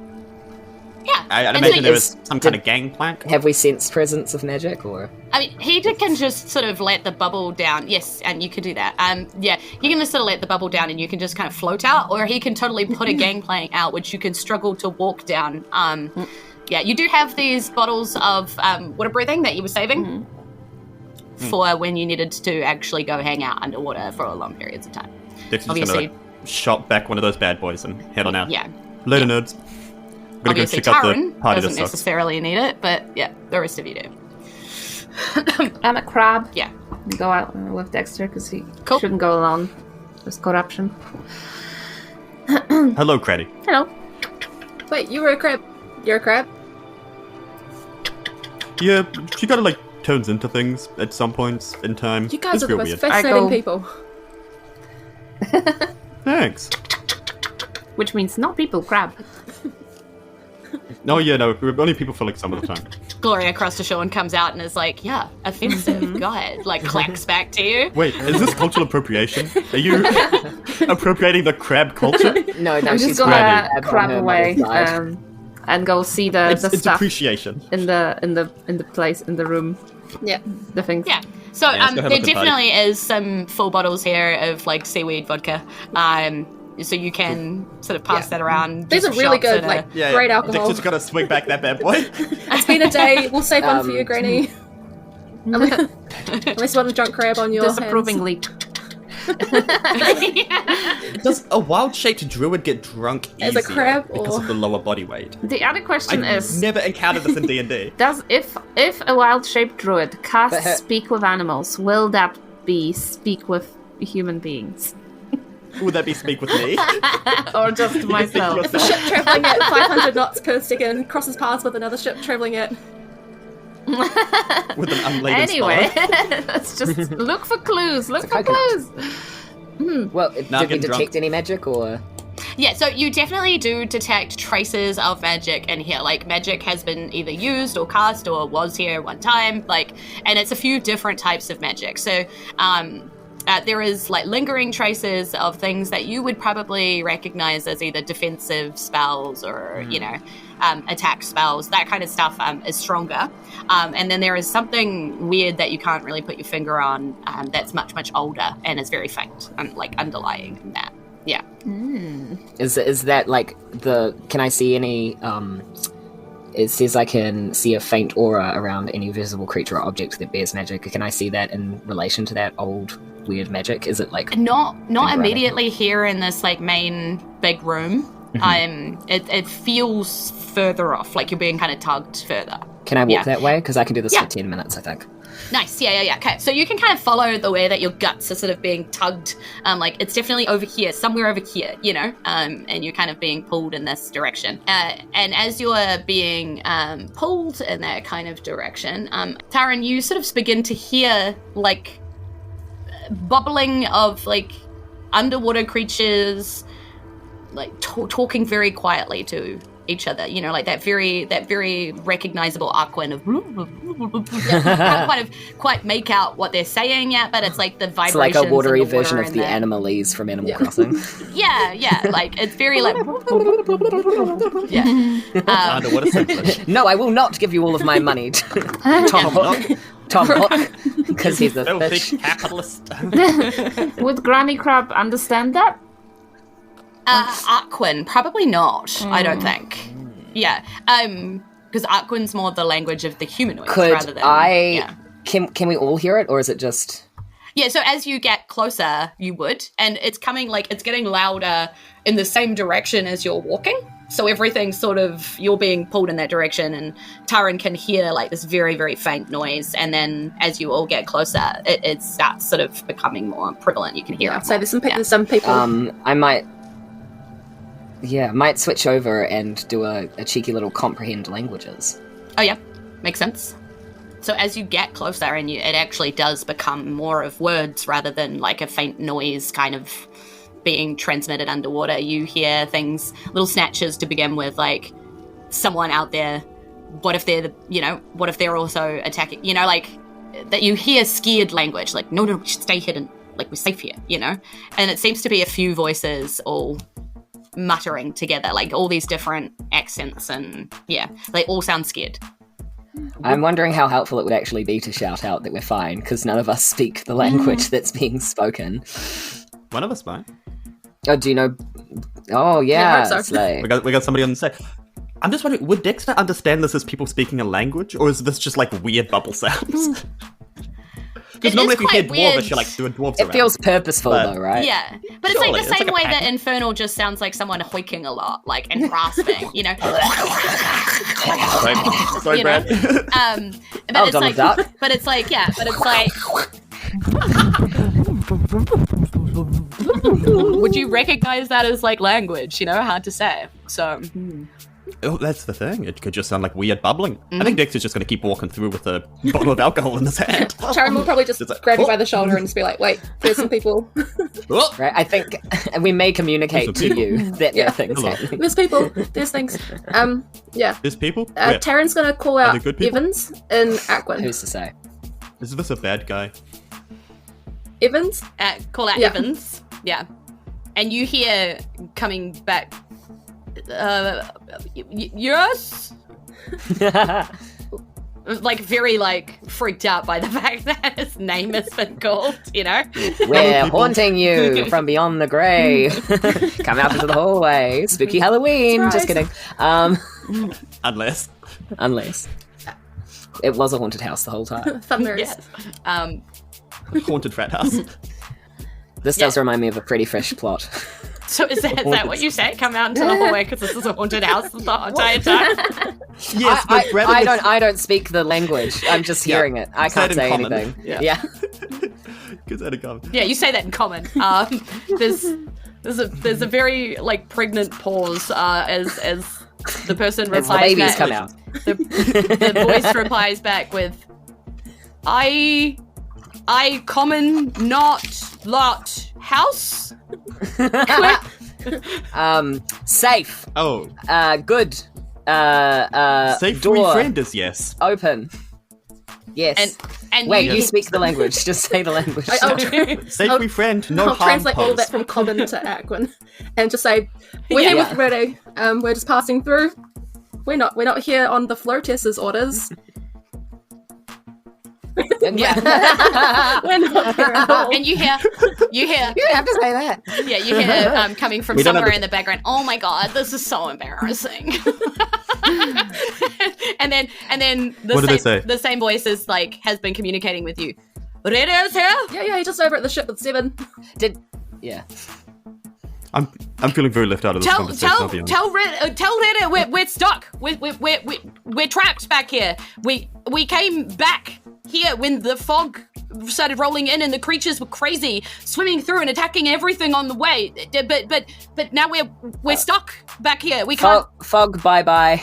Speaker 1: Yeah.
Speaker 5: I'd
Speaker 1: And so
Speaker 5: imagine there
Speaker 2: is-
Speaker 5: was some kind of gangplank.
Speaker 2: Have we sensed presence of magic, or?
Speaker 1: He can just sort of let the bubble down. Yes, and you can do that. You can just sort of let the bubble down and you can just kind of float out, or he can totally put a gangplank out, which you can struggle to walk down. You do have these bottles of water breathing that you were saving for when you needed to actually go hang out underwater for long periods of time.
Speaker 5: Dexter's
Speaker 1: Obviously-
Speaker 5: gonna shot back one of those bad boys and head on out.
Speaker 1: Yeah.
Speaker 5: Later, nerds. I'm gonna go
Speaker 1: Obviously,
Speaker 5: check out the
Speaker 1: Taran
Speaker 5: party that
Speaker 1: doesn't
Speaker 5: sucks.
Speaker 1: necessarily need it, but yeah, the rest of you do.
Speaker 4: I'm a crab.
Speaker 1: Yeah.
Speaker 4: Go out with Dexter because he
Speaker 1: Cool.
Speaker 4: shouldn't go alone. There's corruption.
Speaker 5: Hello, Craddy.
Speaker 4: Hello.
Speaker 3: Wait, you were a crab. You're a crab?
Speaker 5: Yeah, she kind of like turns into things at some points in time.
Speaker 3: You guys
Speaker 5: It's
Speaker 3: are the
Speaker 5: real
Speaker 3: most
Speaker 5: weird.
Speaker 3: fascinating
Speaker 4: I go-
Speaker 3: people.
Speaker 5: Thanks.
Speaker 4: Which means not people, crab.
Speaker 5: No, only people for like some of the time.
Speaker 1: Gloria across the shore and comes out and is like, yeah, offensive, God. Like, clacks back to you.
Speaker 5: Wait, is this cultural appropriation? Are you appropriating the crab culture?
Speaker 2: No,
Speaker 4: I'm
Speaker 2: she's
Speaker 4: just gonna
Speaker 2: grabbing on
Speaker 4: crab
Speaker 2: her
Speaker 4: away
Speaker 2: mother's side.
Speaker 4: and go see the
Speaker 5: It's
Speaker 4: stuff
Speaker 5: appreciation.
Speaker 4: in the place in the room.
Speaker 3: Yeah.
Speaker 4: The things.
Speaker 1: Yeah. So
Speaker 5: Yeah, let's go have a
Speaker 1: there
Speaker 5: look at the party.
Speaker 1: definitely is some full bottles here of like seaweed vodka. So you can sort of pass
Speaker 3: Yeah.
Speaker 1: that around. do
Speaker 3: These are
Speaker 1: some
Speaker 3: really
Speaker 1: shots
Speaker 3: good,
Speaker 1: and
Speaker 3: like,
Speaker 5: Yeah,
Speaker 3: great alcohol.
Speaker 5: Dexter's gotta swing back that bad boy.
Speaker 3: It's been a day. We'll save one for you, Granny. Unless you want a drunk crab on your hands.
Speaker 4: Disapprovingly.
Speaker 5: Does a wild-shaped druid get drunk
Speaker 3: As a
Speaker 5: easier
Speaker 3: crab,
Speaker 5: because
Speaker 3: or-
Speaker 5: of the lower body weight?
Speaker 4: The other question
Speaker 5: I've
Speaker 4: is:
Speaker 5: never encountered this in D&D.
Speaker 4: does if a wild-shaped druid
Speaker 2: But
Speaker 4: casts
Speaker 2: her-
Speaker 4: speak with animals, will that be speak with human beings,
Speaker 5: Would that be speak with me?
Speaker 4: or just
Speaker 5: Speak to
Speaker 4: myself?
Speaker 5: yourself.
Speaker 3: Ship travelling at 500 knots per second crosses paths with another ship travelling at...
Speaker 5: With an unladen
Speaker 4: Anyway,
Speaker 5: spell.
Speaker 4: let's just look for clues. Look
Speaker 2: It's a
Speaker 4: for
Speaker 2: coconut.
Speaker 4: clues.
Speaker 2: Well,
Speaker 5: Not
Speaker 2: did we
Speaker 5: getting
Speaker 2: detect
Speaker 5: drunk.
Speaker 2: any magic, or?
Speaker 1: Yeah, so you definitely do detect traces of magic in here. Like, magic has been either used or cast or was here one time. Like, and it's a few different types of magic. So, there is like lingering traces of things that you would probably recognize as either defensive spells or, attack spells. That kind of stuff is stronger. And then there is something weird that you can't really put your finger on that's much, much older and is very faint, like underlying in that. Yeah.
Speaker 2: Is that like the? Can I see any? It says I can see a faint aura around any visible creature or object that bears magic. Can I see that in relation to that old weird magic? Is it like
Speaker 1: Not
Speaker 2: Figure
Speaker 1: immediately here in this like main big room. It feels further off, like you're being kind of tugged further.
Speaker 2: Can I walk
Speaker 1: Yeah.
Speaker 2: that way? Because I can do this
Speaker 1: Yeah.
Speaker 2: for 10 minutes, I think.
Speaker 1: Nice. Yeah. Okay. So you can kind of follow the way that your guts are sort of being tugged. Like it's definitely over here, somewhere over here, you know, and you're kind of being pulled in this direction. And as you're being pulled in that kind of direction, Taran, you sort of begin to hear like bubbling of like underwater creatures, like talking very quietly to each other, you know, like that very recognizable Aquan of can't kind of quite make out what they're saying yet, but it's like the vibrations.
Speaker 2: It's like a watery
Speaker 1: and the water
Speaker 2: version of
Speaker 1: and
Speaker 2: the Animalese from Animal Crossing.
Speaker 1: Yeah, like it's very like yeah.
Speaker 5: Underwater symphony.
Speaker 2: No, I will not give you all of my money, Tom Hook, because he's a
Speaker 5: Filthy
Speaker 2: fish.
Speaker 5: capitalist.
Speaker 4: Would Granny Crab understand that?
Speaker 1: Aquan, probably not. I don't think. Yeah, because Aquan's more the language of the humanoids rather than.
Speaker 2: Can we all hear it, or is it just?
Speaker 1: Yeah. So as you get closer, you would, and it's coming like it's getting louder in the same direction as you're walking. So everything's sort of you're being pulled in that direction, and Taran can hear like this very, very faint noise. And then as you all get closer, it starts sort of becoming more prevalent. You can hear it.
Speaker 3: So there's some people.
Speaker 2: I might switch over and do a cheeky little comprehend languages.
Speaker 1: Oh yeah, makes sense. So as you get closer, and it actually does become more of words rather than like a faint noise kind of being transmitted underwater. You hear things, little snatches to begin with, like someone out there. What if what if they're also attacking? You know, like that you hear scared language, like no, we should stay hidden, like we're safe here, you know. And it seems to be a few voices all muttering together, like all these different accents, and yeah, they all sound scared.
Speaker 2: I'm wondering how helpful it would actually be to shout out that we're fine, because none of us speak the language that's being spoken.
Speaker 5: One of us might.
Speaker 2: Oh, do you know? Oh, yeah.
Speaker 3: Yeah,
Speaker 2: it's like...
Speaker 5: We got somebody on the set. I'm just wondering, would Dexter understand this as people speaking a language, or is this just like weird bubble sounds? Because normally if you hear dwarvish, you're like doing dwarves
Speaker 2: It
Speaker 5: around.
Speaker 2: feels purposeful, though, right?
Speaker 1: Yeah, but
Speaker 5: Surely,
Speaker 1: it's like the same
Speaker 5: like a
Speaker 1: way that
Speaker 5: pattern.
Speaker 1: Infernal just sounds like someone hoiking a lot, like and rasping, you know.
Speaker 5: Sorry,
Speaker 1: You
Speaker 5: Brad.
Speaker 1: But
Speaker 2: Oh,
Speaker 1: it's
Speaker 2: Donald
Speaker 1: like,
Speaker 2: Duck.
Speaker 1: but it's like, yeah, but it's like. Would you recognize that as like language? You know, hard to say. So.
Speaker 5: Oh, that's the thing. It could just sound like weird bubbling. I think Dexter's just going to keep walking through with a bottle of alcohol in his hand.
Speaker 3: Taran will probably just
Speaker 5: It's like,
Speaker 3: grab you
Speaker 5: oh.
Speaker 3: by the shoulder and just be like, wait, there's some people.
Speaker 5: Oh!
Speaker 2: Right, I think we may communicate to you that there are things
Speaker 5: Hello.
Speaker 2: happening.
Speaker 3: There's people. There's things. Yeah.
Speaker 5: There's people? Where?
Speaker 3: Taran's gonna call
Speaker 5: Are
Speaker 3: out
Speaker 5: they good people?
Speaker 3: Evans and Aquan.
Speaker 2: Who's to say?
Speaker 5: Is this a bad guy?
Speaker 3: Evans?
Speaker 1: Call out
Speaker 3: Yeah.
Speaker 1: Evans. Yeah. And you hear coming back. Yes? Like very like freaked out by the fact that his name has been called, you know?
Speaker 2: We're
Speaker 5: people.
Speaker 2: haunting you from beyond the grey. Come out into the hallway. Spooky Halloween. Just kidding.
Speaker 5: Unless.
Speaker 2: Unless. It was a haunted house the whole time.
Speaker 3: Thunders.
Speaker 1: Yes.
Speaker 5: Haunted frat house.
Speaker 2: This does remind me of a pretty fresh plot.
Speaker 1: So is that what you say? Come out into the hallway because this is a haunted house the entire time?
Speaker 5: Yes, but Brad
Speaker 2: I don't speak the language. I'm just hearing it. I
Speaker 5: Say it
Speaker 2: can't
Speaker 5: in
Speaker 2: say
Speaker 5: common.
Speaker 2: anything.
Speaker 1: Yeah.
Speaker 2: Yeah.
Speaker 5: Because that'd come.
Speaker 1: Yeah, you say that in common. There's a very like pregnant pause as the person
Speaker 2: As the
Speaker 1: replies
Speaker 2: babies
Speaker 1: back.
Speaker 2: come out.
Speaker 1: The voice replies back with, I common not lot house.
Speaker 2: Safe.
Speaker 5: Oh,
Speaker 2: Good.
Speaker 5: safe
Speaker 2: door
Speaker 5: friend is yes.
Speaker 2: open. Yes.
Speaker 1: And
Speaker 2: Wait,
Speaker 1: you
Speaker 2: you speak the language. Just say the language.
Speaker 5: Safe friend, no
Speaker 3: I'll
Speaker 5: harm
Speaker 3: translate all of that
Speaker 5: posed.
Speaker 3: from common to Aquan, and just say, "We're here
Speaker 2: Yeah.
Speaker 3: with Rede. We're just passing through. We're not here on the Flotess's orders.
Speaker 2: Yeah.
Speaker 3: We're not here at all."
Speaker 1: and you hear
Speaker 2: You have to say that.
Speaker 1: yeah, you hear coming from
Speaker 5: We don't
Speaker 1: somewhere
Speaker 5: have
Speaker 1: in the background, oh my god, this is so embarrassing. and then
Speaker 5: What did they say?
Speaker 1: the same voice is like has been communicating with you. Redo's here?
Speaker 3: Yeah, he's just over at the ship with Seven.
Speaker 2: Yeah.
Speaker 5: I'm feeling very left out of this conversation. I'll be honest.
Speaker 1: Tell Reddit we're stuck. We're trapped back here. We came back here when the fog started rolling in and the creatures were crazy, swimming through and attacking everything on the way. But now we're stuck back here. We can't.
Speaker 2: Fog, bye.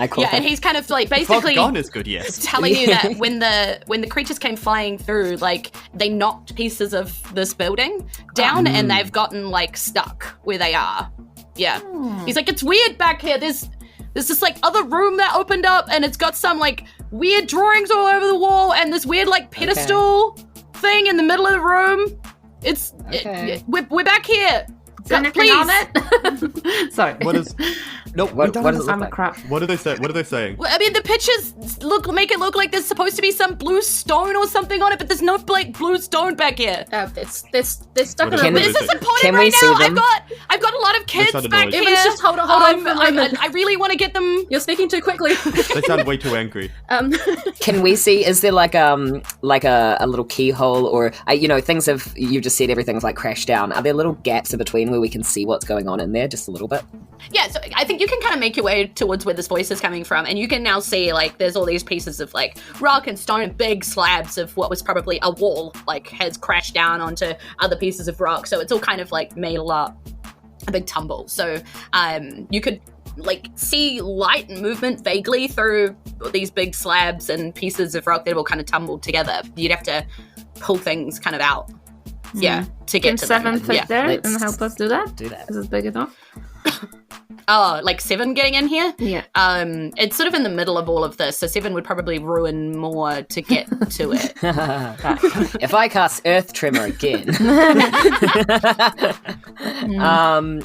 Speaker 1: And he's kind of like basically
Speaker 5: Fog gone is good, yes.
Speaker 1: telling you that when the creatures came flying through, like they knocked pieces of this building down and they've gotten like stuck where they are. Yeah. He's like, it's weird back here. There's this like other room that opened up and it's got some like weird drawings all over the wall and this weird like pedestal thing in the middle of the room. We're back here.
Speaker 4: Is there anything on it? Sorry.
Speaker 5: What is? No.
Speaker 2: What does it look
Speaker 4: I'm a
Speaker 2: like?
Speaker 4: crap.
Speaker 5: What are they saying? What are they saying?
Speaker 1: Well, I mean, the pictures make it look like there's supposed to be some blue stone or something on it, but there's no like blue stone back here.
Speaker 3: They're stuck
Speaker 5: What
Speaker 3: in
Speaker 5: is
Speaker 3: a
Speaker 5: it?
Speaker 1: This is important
Speaker 2: Can we
Speaker 1: right
Speaker 2: see
Speaker 1: now.
Speaker 2: them?
Speaker 1: I've got a lot of kids
Speaker 5: sounded
Speaker 1: back
Speaker 5: annoyed.
Speaker 1: here.
Speaker 3: Evans, just hold on for a moment.
Speaker 1: I really want to get them.
Speaker 3: You're speaking too quickly.
Speaker 5: They sound way too angry.
Speaker 2: Can we see? Is there like a little keyhole or things have you just said everything's like crashed down? Are there little gaps in between where we can see what's going on in there just a little bit?
Speaker 1: Yeah, so I think you can kind of make your way towards where this voice is coming from, and you can now see like there's all these pieces of like rock and stone, big slabs of what was probably a wall, like has crashed down onto other pieces of rock. So it's all kind of like made a big tumble. So you could like see light and movement vaguely through these big slabs and pieces of rock that have all kind of tumbled together. You'd have to pull things kind of out. Yeah, to get
Speaker 4: Can
Speaker 1: to
Speaker 4: 7
Speaker 1: them.
Speaker 4: fit
Speaker 1: Yeah.
Speaker 4: there
Speaker 2: let's
Speaker 4: and help us do that?
Speaker 2: do that.
Speaker 4: Is it big enough?
Speaker 1: Oh, like 7 getting in here?
Speaker 4: Yeah.
Speaker 1: It's sort of in the middle of all of this, so 7 would probably ruin more to get to it.
Speaker 2: If I cast Earth Tremor again.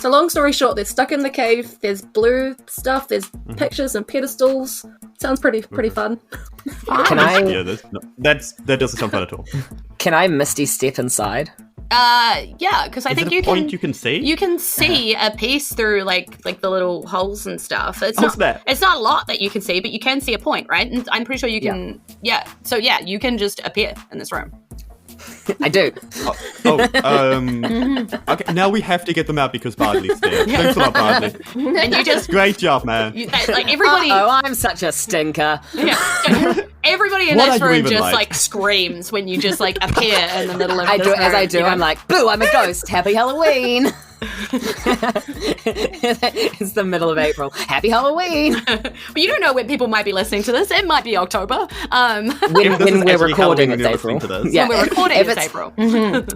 Speaker 3: So long story short, they're stuck in the cave. There's blue stuff. There's pictures and pedestals. Sounds pretty fun.
Speaker 2: Can I
Speaker 5: Yeah, that doesn't sound fun at all.
Speaker 2: can I Misty step inside?
Speaker 1: Yeah, because I
Speaker 5: Is
Speaker 1: think
Speaker 5: it a
Speaker 1: you
Speaker 5: point
Speaker 1: can.
Speaker 5: you can see?
Speaker 1: You can see a piece through like the little holes and stuff. It's
Speaker 5: What's that?
Speaker 1: It's not a lot that you can see, but you can see a point, right? And I'm pretty sure you can. Yeah. So yeah, you can just appear in this room.
Speaker 2: I do.
Speaker 5: Okay, now we have to get them out because Bardley's there. Thanks a lot, Bardley.
Speaker 1: And you just
Speaker 5: Great job, man.
Speaker 1: like everybody.
Speaker 2: I'm such a stinker.
Speaker 1: Yeah. Everybody in
Speaker 5: What
Speaker 1: this
Speaker 5: are you
Speaker 1: room
Speaker 5: even
Speaker 1: just
Speaker 5: like?
Speaker 1: like screams when you just like appear in the middle of
Speaker 2: I
Speaker 1: this
Speaker 2: do as I
Speaker 1: room,
Speaker 2: do.
Speaker 1: you know?
Speaker 2: I'm like, boo! I'm a ghost. Happy Halloween. It's the middle of April. Happy Halloween.
Speaker 1: But you don't know when people might be listening to this. It might be October.
Speaker 2: When
Speaker 5: If this is
Speaker 2: we're
Speaker 5: actually
Speaker 2: recording,
Speaker 5: Halloween
Speaker 2: it's
Speaker 5: when you're
Speaker 2: April.
Speaker 5: listening to this.
Speaker 2: Yeah,
Speaker 1: When we're recording,
Speaker 2: if
Speaker 1: it's
Speaker 2: it's
Speaker 1: April.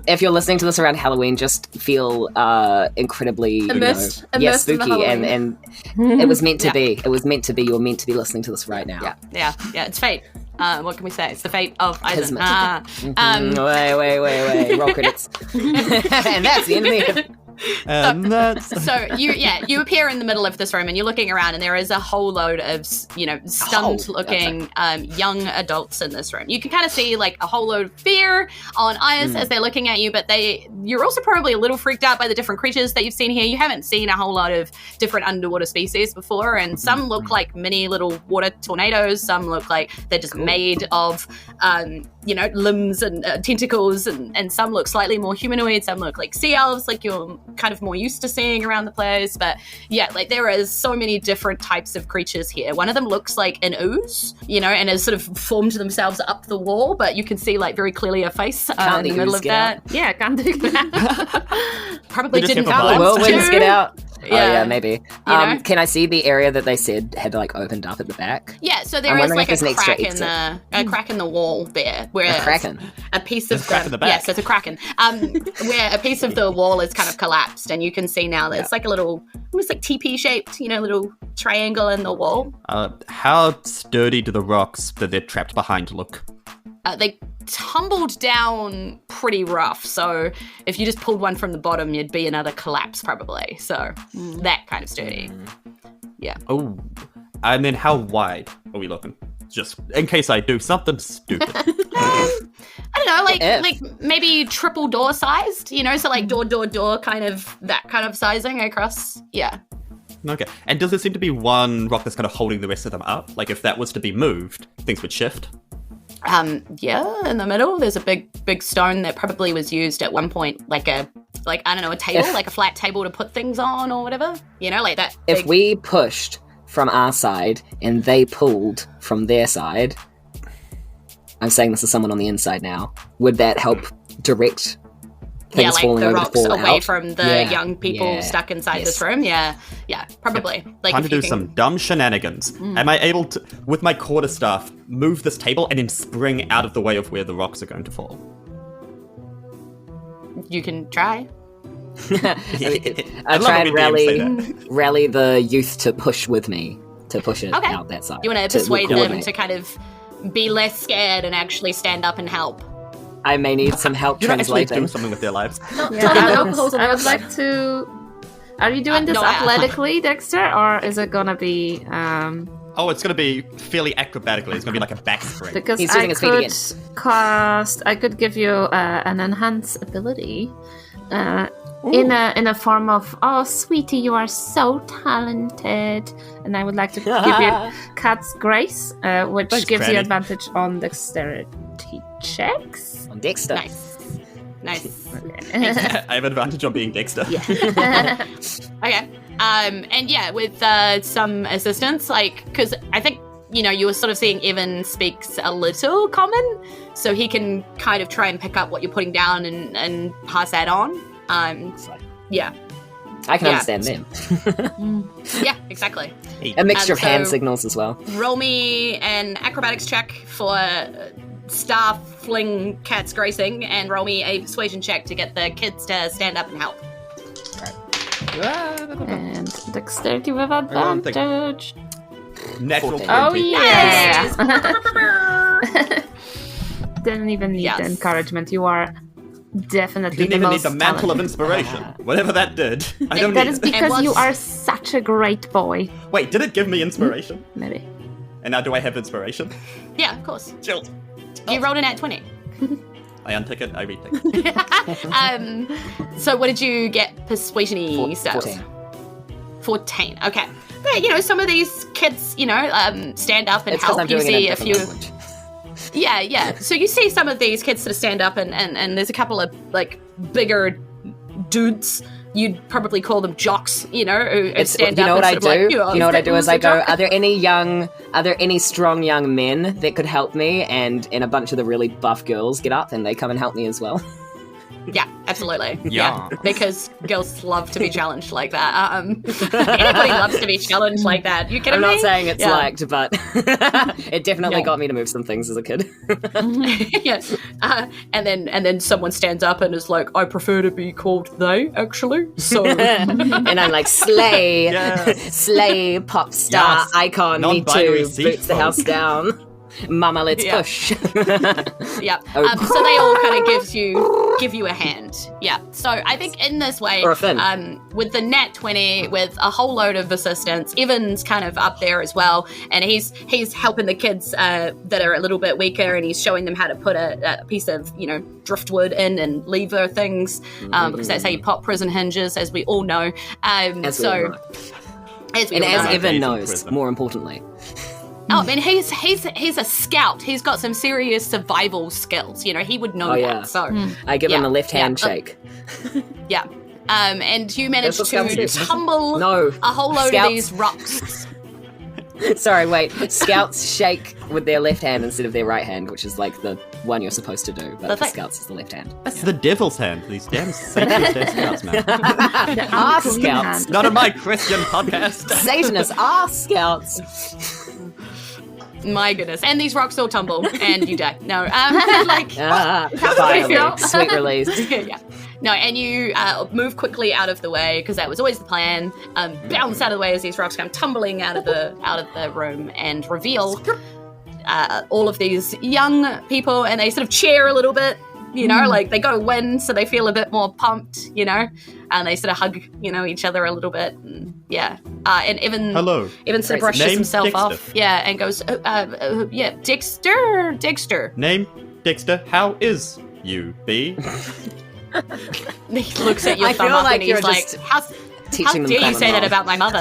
Speaker 2: If you're listening to this around Halloween, just feel incredibly
Speaker 3: Immersed in the
Speaker 2: spooky, and it was meant to be. It was meant to be. You're meant to be listening to this right now.
Speaker 1: Yeah. It's fate. What can we say? It's the fate of Isen.
Speaker 2: Kismet. Wait. Roll credits. And that's the end of it.
Speaker 5: And that's...
Speaker 1: So you appear in the middle of this room and you're looking around and there is a whole load of stunned looking young adults in this room. You can kind of see like a whole load of fear on eyes as they're looking at you, but you're also probably a little freaked out by the different creatures that you've seen here. You haven't seen a whole lot of different underwater species before, and some look like mini little water tornadoes. Some look like they're just made of limbs and tentacles, and some look slightly more humanoid. Some look like sea elves, like you're kind of more used to seeing around the place. But yeah, like there is so many different types of creatures here. One of them looks like an ooze, and has sort of formed themselves up the wall, but you can see like very clearly a face in the middle of that.
Speaker 4: Yeah, can't do that.
Speaker 1: Probably
Speaker 5: They just
Speaker 1: didn't
Speaker 5: have a
Speaker 1: want
Speaker 5: vibe.
Speaker 2: Whirlwinds
Speaker 1: to.
Speaker 2: get out.
Speaker 1: Yeah.
Speaker 2: Oh yeah, maybe.
Speaker 1: know?
Speaker 2: Can I see the area that they said had like opened up at the back?
Speaker 1: Yeah, so
Speaker 2: I'm
Speaker 1: there is
Speaker 2: wondering
Speaker 1: like
Speaker 2: if
Speaker 1: a
Speaker 2: there's an extra
Speaker 1: crack in the wall there, where
Speaker 2: A kraken.
Speaker 1: a piece of
Speaker 5: There's a crack in the back.
Speaker 1: Yes, there's a kraken. Where a piece of the wall is kind of collapsed, and you can see now that it's like a little, almost like TP shaped, little triangle in the wall.
Speaker 5: How sturdy do the rocks that they're trapped behind look?
Speaker 1: They tumbled down pretty rough, so if you just pulled one from the bottom, you'd be another collapse probably. So that kind of sturdy. Yeah.
Speaker 5: Oh, and then how wide are we looking? Just in case I do something stupid.
Speaker 1: I don't know,
Speaker 2: If.
Speaker 1: like maybe triple door sized, so like door, kind of that kind of sizing across. Yeah.
Speaker 5: Okay. And does there seem to be one rock that's kind of holding the rest of them up? Like if that was to be moved, things would shift?
Speaker 1: Yeah, in the middle, there's a big stone that probably was used at one point, like a table, like a flat table to put things on or whatever. You know, like that.
Speaker 2: If we pushed from our side and they pulled from their side, I'm saying this is someone on the inside now, would that help direct things
Speaker 1: like
Speaker 2: falling
Speaker 1: the
Speaker 2: over
Speaker 1: rocks
Speaker 2: to fall
Speaker 1: away
Speaker 2: out?
Speaker 1: from the young people stuck inside this room? Yeah, probably. Like
Speaker 5: Time
Speaker 1: if
Speaker 5: to
Speaker 1: you
Speaker 5: do
Speaker 1: can-
Speaker 5: some dumb shenanigans. Am I able to, with my quarterstaff, move this table and then spring out of the way of where the rocks are going to fall?
Speaker 1: You can try.
Speaker 2: I
Speaker 5: love
Speaker 2: try
Speaker 5: it
Speaker 2: and
Speaker 5: when DMs say that.
Speaker 2: rally the youth to push with me, to push it
Speaker 1: Okay.
Speaker 2: out that side.
Speaker 1: You want to persuade them
Speaker 2: coordinate.
Speaker 1: to kind of be less scared and actually stand up and help.
Speaker 2: I may need some help
Speaker 5: You're not actually
Speaker 2: translating.
Speaker 5: doing something with their lives.
Speaker 4: I would like to. Are you doing this
Speaker 1: no,
Speaker 4: athletically, Dexter, or is it gonna be?
Speaker 5: Oh, it's going to be fairly acrobatically. It's going to be like a back spring.
Speaker 4: Because
Speaker 2: He's
Speaker 4: I
Speaker 2: using his feet
Speaker 4: could
Speaker 2: again.
Speaker 4: cast. I could give you an enhanced ability. In a form of, oh sweetie, you are so talented, and I would like to give you Cat's Grace, which
Speaker 5: Thanks,
Speaker 4: gives you
Speaker 5: Granny.
Speaker 4: advantage on dexterity checks.
Speaker 2: On Dexter.
Speaker 1: Nice.
Speaker 5: I have advantage on being Dexter.
Speaker 1: Okay. And yeah, with some assistance, like, because I think, you were sort of seeing Evan speaks a little common, so he can kind of try and pick up what you're putting down and pass that on. Yeah.
Speaker 2: I can
Speaker 1: Yeah.
Speaker 2: understand them.
Speaker 1: Yeah, exactly.
Speaker 2: A mixture of hand
Speaker 1: so-
Speaker 2: signals as well.
Speaker 1: Roll me an acrobatics check for staff fling Cat's gracing, and roll me a persuasion check to get the kids to stand up and help.
Speaker 4: And dexterity with
Speaker 5: don't think-
Speaker 4: advantage.
Speaker 5: Natural
Speaker 2: 14.
Speaker 5: 20.
Speaker 4: Oh yeah! Didn't even need
Speaker 1: Yes.
Speaker 4: the encouragement. You are definitely
Speaker 5: Didn't
Speaker 4: the
Speaker 5: even need
Speaker 4: most
Speaker 5: the mantle of
Speaker 4: talented.
Speaker 5: inspiration. Whatever that did. I don't
Speaker 4: That
Speaker 5: need
Speaker 4: is
Speaker 5: it.
Speaker 4: because you
Speaker 1: what's-
Speaker 4: are such a great boy.
Speaker 5: Wait, did it give me inspiration?
Speaker 4: Maybe.
Speaker 5: And now do I have inspiration?
Speaker 1: Yeah, of course.
Speaker 5: Jilt.
Speaker 1: You rolled a nat 20.
Speaker 5: I untick it, I retick it.
Speaker 1: So what did you get persuasion-y stuff?
Speaker 2: 14.
Speaker 1: 14. Okay. But, some of these kids, stand up and
Speaker 2: It's because
Speaker 1: help.
Speaker 2: I'm
Speaker 1: You
Speaker 2: doing it in
Speaker 1: see
Speaker 2: a
Speaker 1: a few.
Speaker 2: different language.
Speaker 1: Yeah. So you see some of these kids sort of stand up, and there's a couple of like bigger dudes. You'd probably call them jocks, who stand
Speaker 2: you
Speaker 1: up.
Speaker 2: know what I
Speaker 1: and sort of
Speaker 2: do?
Speaker 1: like,
Speaker 2: You know what I do is I go,
Speaker 1: jock?"
Speaker 2: are there any strong young men that could help me? And a bunch of the really buff girls get up and they come and help me as well.
Speaker 1: Yeah, absolutely.
Speaker 5: Yeah.
Speaker 1: Because girls love to be challenged like that. Anybody loves to be challenged like that. You kidding
Speaker 2: I'm
Speaker 1: me?
Speaker 2: not saying it's
Speaker 1: Yeah.
Speaker 2: liked, but it definitely
Speaker 1: Yeah.
Speaker 2: got me to move some things as a kid.
Speaker 1: Yeah. And then someone stands up and is like, I prefer to be called they, actually. So
Speaker 2: And I'm like, slay,
Speaker 5: Yes.
Speaker 2: slay, pop star,
Speaker 5: Yes.
Speaker 2: icon, me
Speaker 5: Non-binary
Speaker 2: too,
Speaker 5: sea
Speaker 2: boots the
Speaker 5: folk.
Speaker 2: house down. Mama, let's
Speaker 1: Yeah.
Speaker 2: push.
Speaker 1: yeah.
Speaker 2: Oh.
Speaker 1: So they all kind of give you a hand. Yeah. So I think in this way,
Speaker 2: Or a fin.
Speaker 1: with the nat 20, with a whole load of assistance, Evan's kind of up there as well, and he's helping the kids that are a little bit weaker, and he's showing them how to put a piece of driftwood in and lever things, because that's how you pop prison hinges, as we all know.
Speaker 2: As we all know.
Speaker 1: As we
Speaker 2: And
Speaker 1: all
Speaker 2: as
Speaker 1: know.
Speaker 2: Evan
Speaker 5: Amazing
Speaker 2: knows,
Speaker 5: prison.
Speaker 2: more importantly.
Speaker 1: Oh, I mean, he's a scout. He's got some serious survival skills. He would know
Speaker 2: Oh,
Speaker 1: that.
Speaker 2: yeah.
Speaker 1: So,
Speaker 2: I give him
Speaker 1: Yeah,
Speaker 2: a left hand
Speaker 1: yeah.
Speaker 2: shake.
Speaker 1: yeah. And you managed
Speaker 2: That's what
Speaker 1: to
Speaker 2: scouts do.
Speaker 1: tumble
Speaker 2: No.
Speaker 1: a whole load
Speaker 2: Scouts-
Speaker 1: of these rocks.
Speaker 2: Sorry, wait. Scouts shake with their left hand instead of their right hand, which is like the one you're supposed to do, but
Speaker 1: That's
Speaker 2: the
Speaker 1: like-
Speaker 2: scouts is the left hand.
Speaker 5: That's the devil's hand. These damn Satanist ass scouts, man.
Speaker 2: Our
Speaker 4: unclean
Speaker 2: scouts.
Speaker 4: hand.
Speaker 5: Not on my Christian podcast.
Speaker 2: Satanists are scouts.
Speaker 1: My goodness. And these rocks all tumble, and you die. No, like,
Speaker 2: Finally,
Speaker 4: feel?
Speaker 2: sweet release.
Speaker 1: yeah. No, and you move quickly out of the way, because that was always the plan. Bounce out of the way as these rocks come tumbling out of the room and reveal all of these young people, and they sort of cheer a little bit, like they got a win, so they feel a bit more pumped, and they sort of hug, each other a little bit, and yeah. And Evan,
Speaker 5: Hello.
Speaker 1: Evan sort of
Speaker 2: Crazy.
Speaker 1: brushes
Speaker 5: Name
Speaker 1: himself
Speaker 5: Dexter.
Speaker 1: off, yeah, and goes, yeah, Dexter.
Speaker 5: Name Dexter. How is you, B?
Speaker 1: He looks at your
Speaker 2: I
Speaker 1: thumb
Speaker 2: feel
Speaker 1: up
Speaker 2: like
Speaker 1: and he's
Speaker 2: you're
Speaker 1: like,
Speaker 2: just
Speaker 1: how
Speaker 2: teaching them
Speaker 1: dare you
Speaker 2: Common
Speaker 1: say that
Speaker 2: Law.
Speaker 1: about my mother?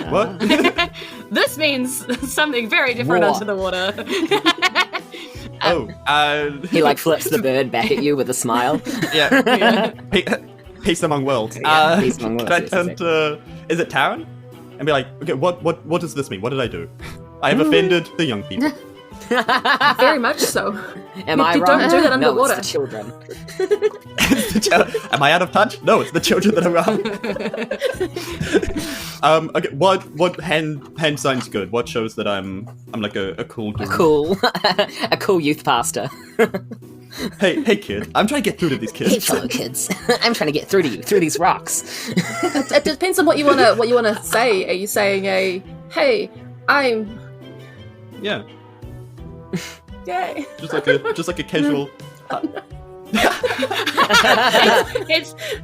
Speaker 5: What?
Speaker 1: This means something very different
Speaker 2: War.
Speaker 1: under the water.
Speaker 2: He like flips the bird back at you with a smile.
Speaker 5: Yeah. Peace among worlds.
Speaker 2: Yeah, peace among worlds,
Speaker 5: Can I
Speaker 2: yes,
Speaker 5: turn to... Is it Taryn? And be like, okay, what does this mean? What did I do? I have offended the young people.
Speaker 3: Very much so.
Speaker 2: Am I
Speaker 3: You
Speaker 2: wrong?
Speaker 3: don't do that
Speaker 2: No,
Speaker 3: underwater.
Speaker 2: it's the children.
Speaker 5: Am I out of touch? No, it's the children that are wrong. Okay, what hand signs good? What shows that I'm like a cool dude?
Speaker 2: A cool youth pastor.
Speaker 5: Hey kid, I'm trying to get through to these
Speaker 2: Hey,
Speaker 5: kids.
Speaker 2: fellow kids. I'm trying to get through to you, through these rocks.
Speaker 3: It depends on what you wanna say. Are you saying hey, I'm
Speaker 5: Yeah,
Speaker 3: gay?
Speaker 5: just like a casual.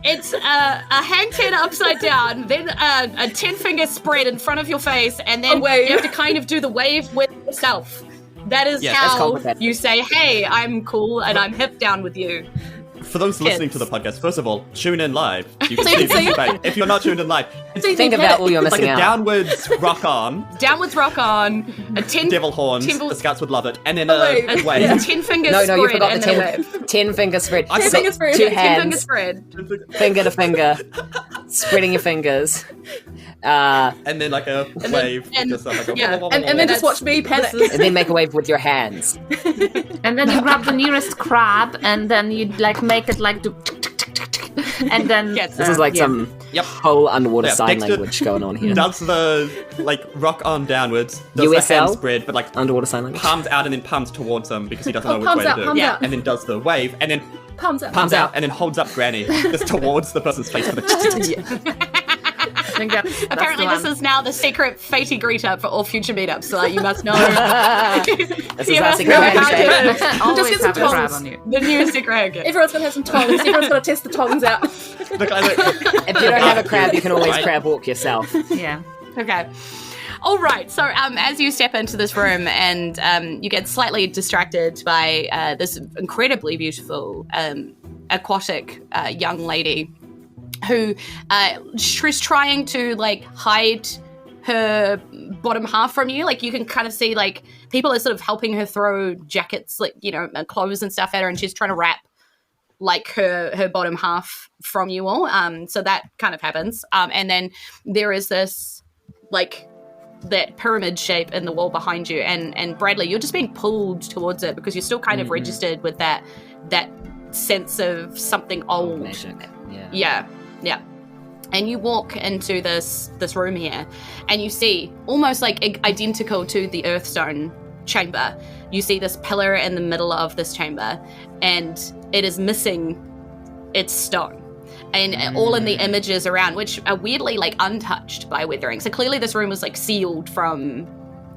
Speaker 1: It's a hand ten upside down, then a 10-finger spread in front of your face, and then
Speaker 3: A wave.
Speaker 1: you have to kind of do the wave with yourself. That is
Speaker 5: Yeah,
Speaker 2: that's
Speaker 1: how
Speaker 2: complicated.
Speaker 1: you say, "Hey, I'm cool and I'm hip down with you."
Speaker 5: For those listening to the podcast, first of all, tune in live. You can
Speaker 3: So you
Speaker 5: see
Speaker 3: can see-
Speaker 5: this debate. If you're not tuned in live,
Speaker 2: Think about all you're
Speaker 5: it's like
Speaker 2: missing
Speaker 5: a
Speaker 2: out.
Speaker 5: downwards rock on,
Speaker 1: Downwards rock on, a 10
Speaker 5: devil horns.
Speaker 1: Temple-
Speaker 5: The scouts would love it, and then
Speaker 3: A
Speaker 5: a
Speaker 3: wave.
Speaker 5: wave.
Speaker 1: a 10-finger
Speaker 2: No,
Speaker 1: spread
Speaker 2: you forgot the
Speaker 1: and then a wave.
Speaker 2: 10-finger spread.
Speaker 5: I
Speaker 2: So,
Speaker 3: finger spread.
Speaker 2: 2
Speaker 1: 10-finger
Speaker 2: hands,
Speaker 1: spread.
Speaker 2: finger to finger, spreading your fingers.
Speaker 5: And then like a wave.
Speaker 1: and-
Speaker 5: just like a
Speaker 1: yeah,
Speaker 3: And then just watch me panic.
Speaker 2: And then make a wave with your hands.
Speaker 4: And then you grab the nearest crab, and then you like make it like do, and then
Speaker 1: Yes.
Speaker 2: This is like
Speaker 4: yeah.
Speaker 2: some
Speaker 5: Yep.
Speaker 2: whole underwater
Speaker 5: Yeah,
Speaker 2: sign
Speaker 5: Dexter
Speaker 2: language going on here.
Speaker 5: Does the like rock on downwards, does the
Speaker 2: USL?
Speaker 5: hand spread, but like
Speaker 2: Underwater sign language.
Speaker 5: palms out and then palms towards him because he doesn't know which
Speaker 3: palms
Speaker 5: way
Speaker 3: out,
Speaker 5: to do.
Speaker 3: palms
Speaker 1: Yeah.
Speaker 3: out.
Speaker 5: And then does the wave, and then
Speaker 3: Palms up.
Speaker 2: Palms out.
Speaker 5: and then holds up Granny just towards the person's face. For the
Speaker 4: I think that's
Speaker 1: Apparently,
Speaker 4: the
Speaker 1: this
Speaker 4: one.
Speaker 1: is now the secret Fatey greeter for all future meetups, so you must know.
Speaker 2: This is
Speaker 1: You
Speaker 2: our
Speaker 1: must
Speaker 2: secret
Speaker 1: know how
Speaker 2: handshake.
Speaker 1: to-
Speaker 4: Always
Speaker 3: get some
Speaker 4: have a crab
Speaker 3: tongs.
Speaker 4: on you.
Speaker 1: the new secret handshake.
Speaker 3: Everyone's gonna have some tongs. Everyone's gonna test the tongs out.
Speaker 5: the classic.
Speaker 2: If you don't have a crab, you can always
Speaker 5: Right.
Speaker 2: crab walk yourself.
Speaker 4: Yeah.
Speaker 1: Okay. All right. So, as you step into this room and you get slightly distracted by this incredibly beautiful aquatic young lady who she's trying to like hide her bottom half from you. Like you can kind of see like people are sort of helping her throw jackets, like and clothes and stuff at her, and she's trying to wrap like her bottom half from you all. So that kind of happens. And then there is this like that pyramid shape in the wall behind you, and Bradley, you're just being pulled towards it because you're still kind of registered with that sense of something old.
Speaker 2: Magic. Yeah.
Speaker 1: Yeah. And you walk into this room here, and you see almost like identical to the Earthstone chamber. You see this pillar in the middle of this chamber, and it is missing its stone. And all in the images around, which are weirdly like untouched by weathering. So clearly this room was like sealed from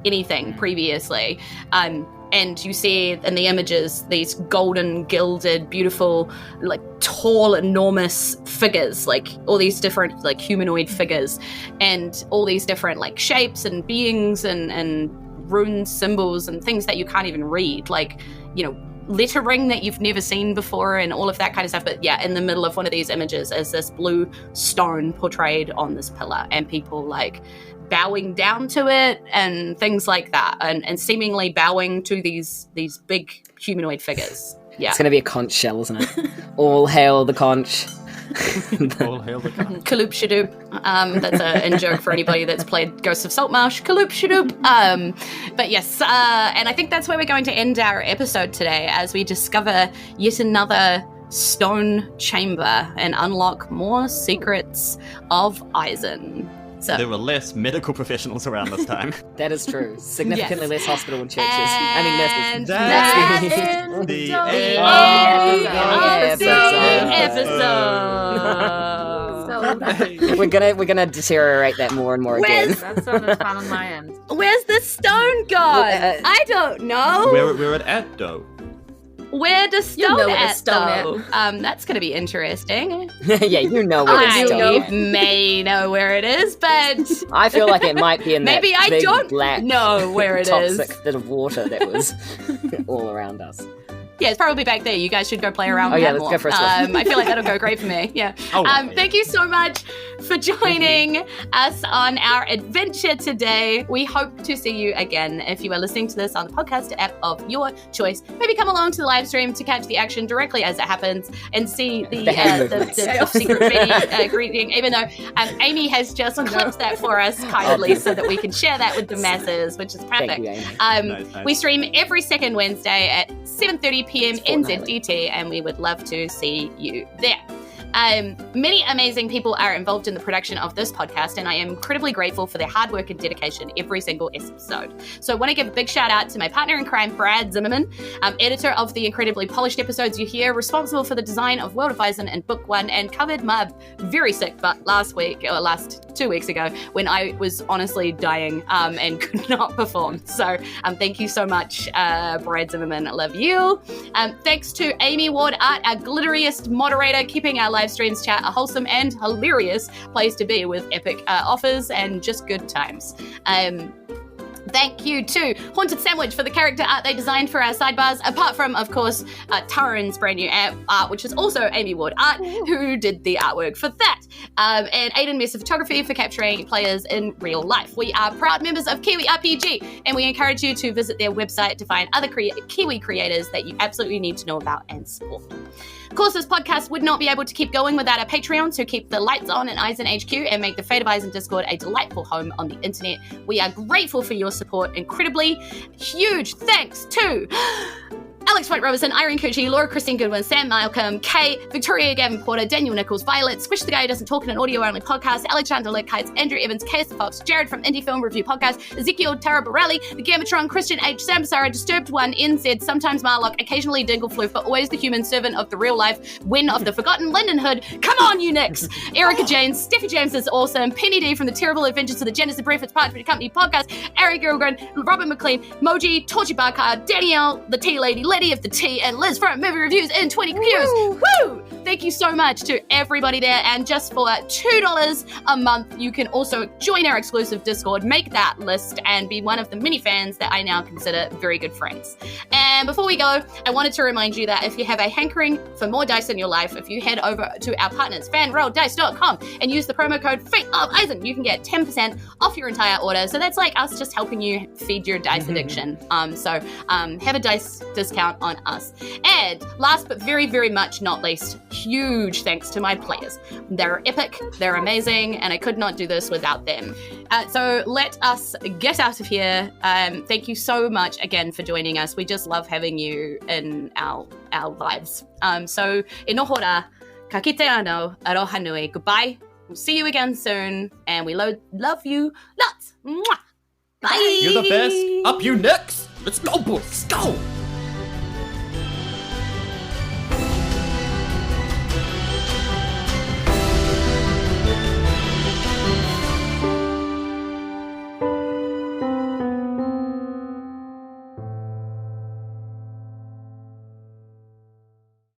Speaker 1: anything previously. And you see in the images these golden, gilded, beautiful, like tall, enormous figures, like all these different like humanoid figures, and all these different like shapes and beings and rune symbols and things that you can't even read, like, lettering that you've never seen before and all of that kind of stuff. But yeah, in the middle of one of these images is this blue stone portrayed on this pillar, and people like bowing down to it and things like that, and seemingly bowing to these big humanoid figures. Yeah.
Speaker 2: It's going to be a conch shell, isn't it? All hail the conch.
Speaker 5: All hail the god.
Speaker 1: Kaloop Shadoop. That's a in-joke for anybody that's played Ghosts of Saltmarsh. Kaloop Shadoop. But yes, and I think that's where we're going to end our episode today, as we discover yet another stone chamber and unlock more secrets of Isen. So,
Speaker 5: There were less medical professionals around this time.
Speaker 2: That is true. Significantly less hospital and churches.
Speaker 1: And
Speaker 2: nurses.
Speaker 1: that
Speaker 2: Nurses.
Speaker 1: is
Speaker 5: the
Speaker 1: the
Speaker 5: end.
Speaker 1: end of the episode.
Speaker 2: We're gonna deteriorate that more and more again.
Speaker 1: Where's-
Speaker 4: That sounded fun on my end.
Speaker 1: Where's the stone gone? I don't know.
Speaker 5: Where it at though?
Speaker 1: Where does stone
Speaker 3: know where the
Speaker 1: at,
Speaker 3: stone
Speaker 1: though? That's going to be interesting.
Speaker 2: Yeah, you know where
Speaker 1: I
Speaker 2: it's going.
Speaker 1: may know where it is, but
Speaker 2: I feel like it might be in
Speaker 1: maybe
Speaker 2: that
Speaker 1: I
Speaker 2: big
Speaker 1: don't
Speaker 2: black
Speaker 1: know where it is.
Speaker 2: toxic bit of water that was all around us.
Speaker 1: Yeah, it's probably back there. You guys should go play around with that
Speaker 2: let's
Speaker 1: more.
Speaker 2: go for a swim.
Speaker 1: I feel like that'll go great for me. Yeah.
Speaker 5: Lovely.
Speaker 1: Thank you so much for joining us on our adventure today. We hope to see you again. If you are listening to this on the podcast app of your choice, maybe come along to the live stream to catch the action directly as it happens and see the secret video greeting, even though Amy has just clipped that for us kindly so that we can share that with the masses, which is perfect.
Speaker 2: Thank you, Amy.
Speaker 5: Nice.
Speaker 1: We stream every second Wednesday at 7:30 p.m.
Speaker 2: fortnightly.
Speaker 1: NZDT, and we would love to see you there. Many amazing people are involved in the production of this podcast, and I am incredibly grateful for their hard work and dedication every single episode. So I want to give a big shout out to my partner in crime, Brad Zimmerman, editor of the incredibly polished episodes you hear, responsible for the design of World of Isen and Book 1, and covered my very sick butt last 2 weeks ago when I was honestly dying and could not perform. So thank you so much, Brad Zimmerman. I love you. Thanks to Amy Ward Art, our glitteriest moderator, keeping our live streams chat a wholesome and hilarious place to be with epic offers and just good times. Thank you to Haunted Sandwich for the character art they designed for our sidebars, apart from, of course, Taran's brand new art, which is also Amy Ward Art, who did the artwork for that. And Aiden Messer Photography for capturing players in real life. We are proud members of Kiwi RPG, and we encourage you to visit their website to find other Kiwi creators that you absolutely need to know about and support. Of course, this podcast would not be able to keep going without our Patreons who keep the lights on in Isen HQ and make the Fate of Isen Discord a delightful home on the internet. We are grateful for your support. Incredibly huge thanks to Alex White Robertson, Irene Cucci, Laura Christine Goodwin, Sam Malcolm, Kay, Victoria Gavin Porter, Daniel Nichols, Violet, Squish the Guy Who Doesn't Talk in an Audio-Only Podcast, Alexander Leckheitz, Andrew Evans, Case the Fox, Jared from Indie Film Review Podcast, Ezekiel Tarabarelli, The Gamatron, Christian H, Sam Sarah, Disturbed One, NZ, sometimes Marlock, occasionally Dinglefloof, but always the human servant of the real life, Win of the Forgotten Linden Hood, come on you Nicks, Erica James, Steffi James is awesome, Penny D from the Terrible Adventures of the Genesis Breakfast Parchment Company Podcast, Ari Gilgren, Robert McLean, Moji, Torchy Barker, Danielle, the Tea Lady, Letty of the Tea, and Liz from Movie Reviews in 20 Qs. Woo! Thank you so much to everybody there. And just for $2 a month, you can also join our exclusive Discord, make that list, and be one of the many fans that I now consider very good friends. And before we go, I wanted to remind you that if you have a hankering for more dice in your life, if you head over to our partners, fanrolldice.com, and use the promo code Fate of Isen, you can get 10% off your entire order. So that's like us just helping you feed your dice addiction. So have a dice discount on us. And last but very, very much not least, huge thanks to my players. They're epic, they're amazing, and I could not do this without them. So let us get out of here. Thank you so much again for joining us. We just love having you in our lives. So e noho rā, ka kite anō, aroha nui. Goodbye. We'll see you again soon, and we love you lots. Mwah. Bye.
Speaker 5: You're the best. Up you Nicks. Let's go, boys. Let's go.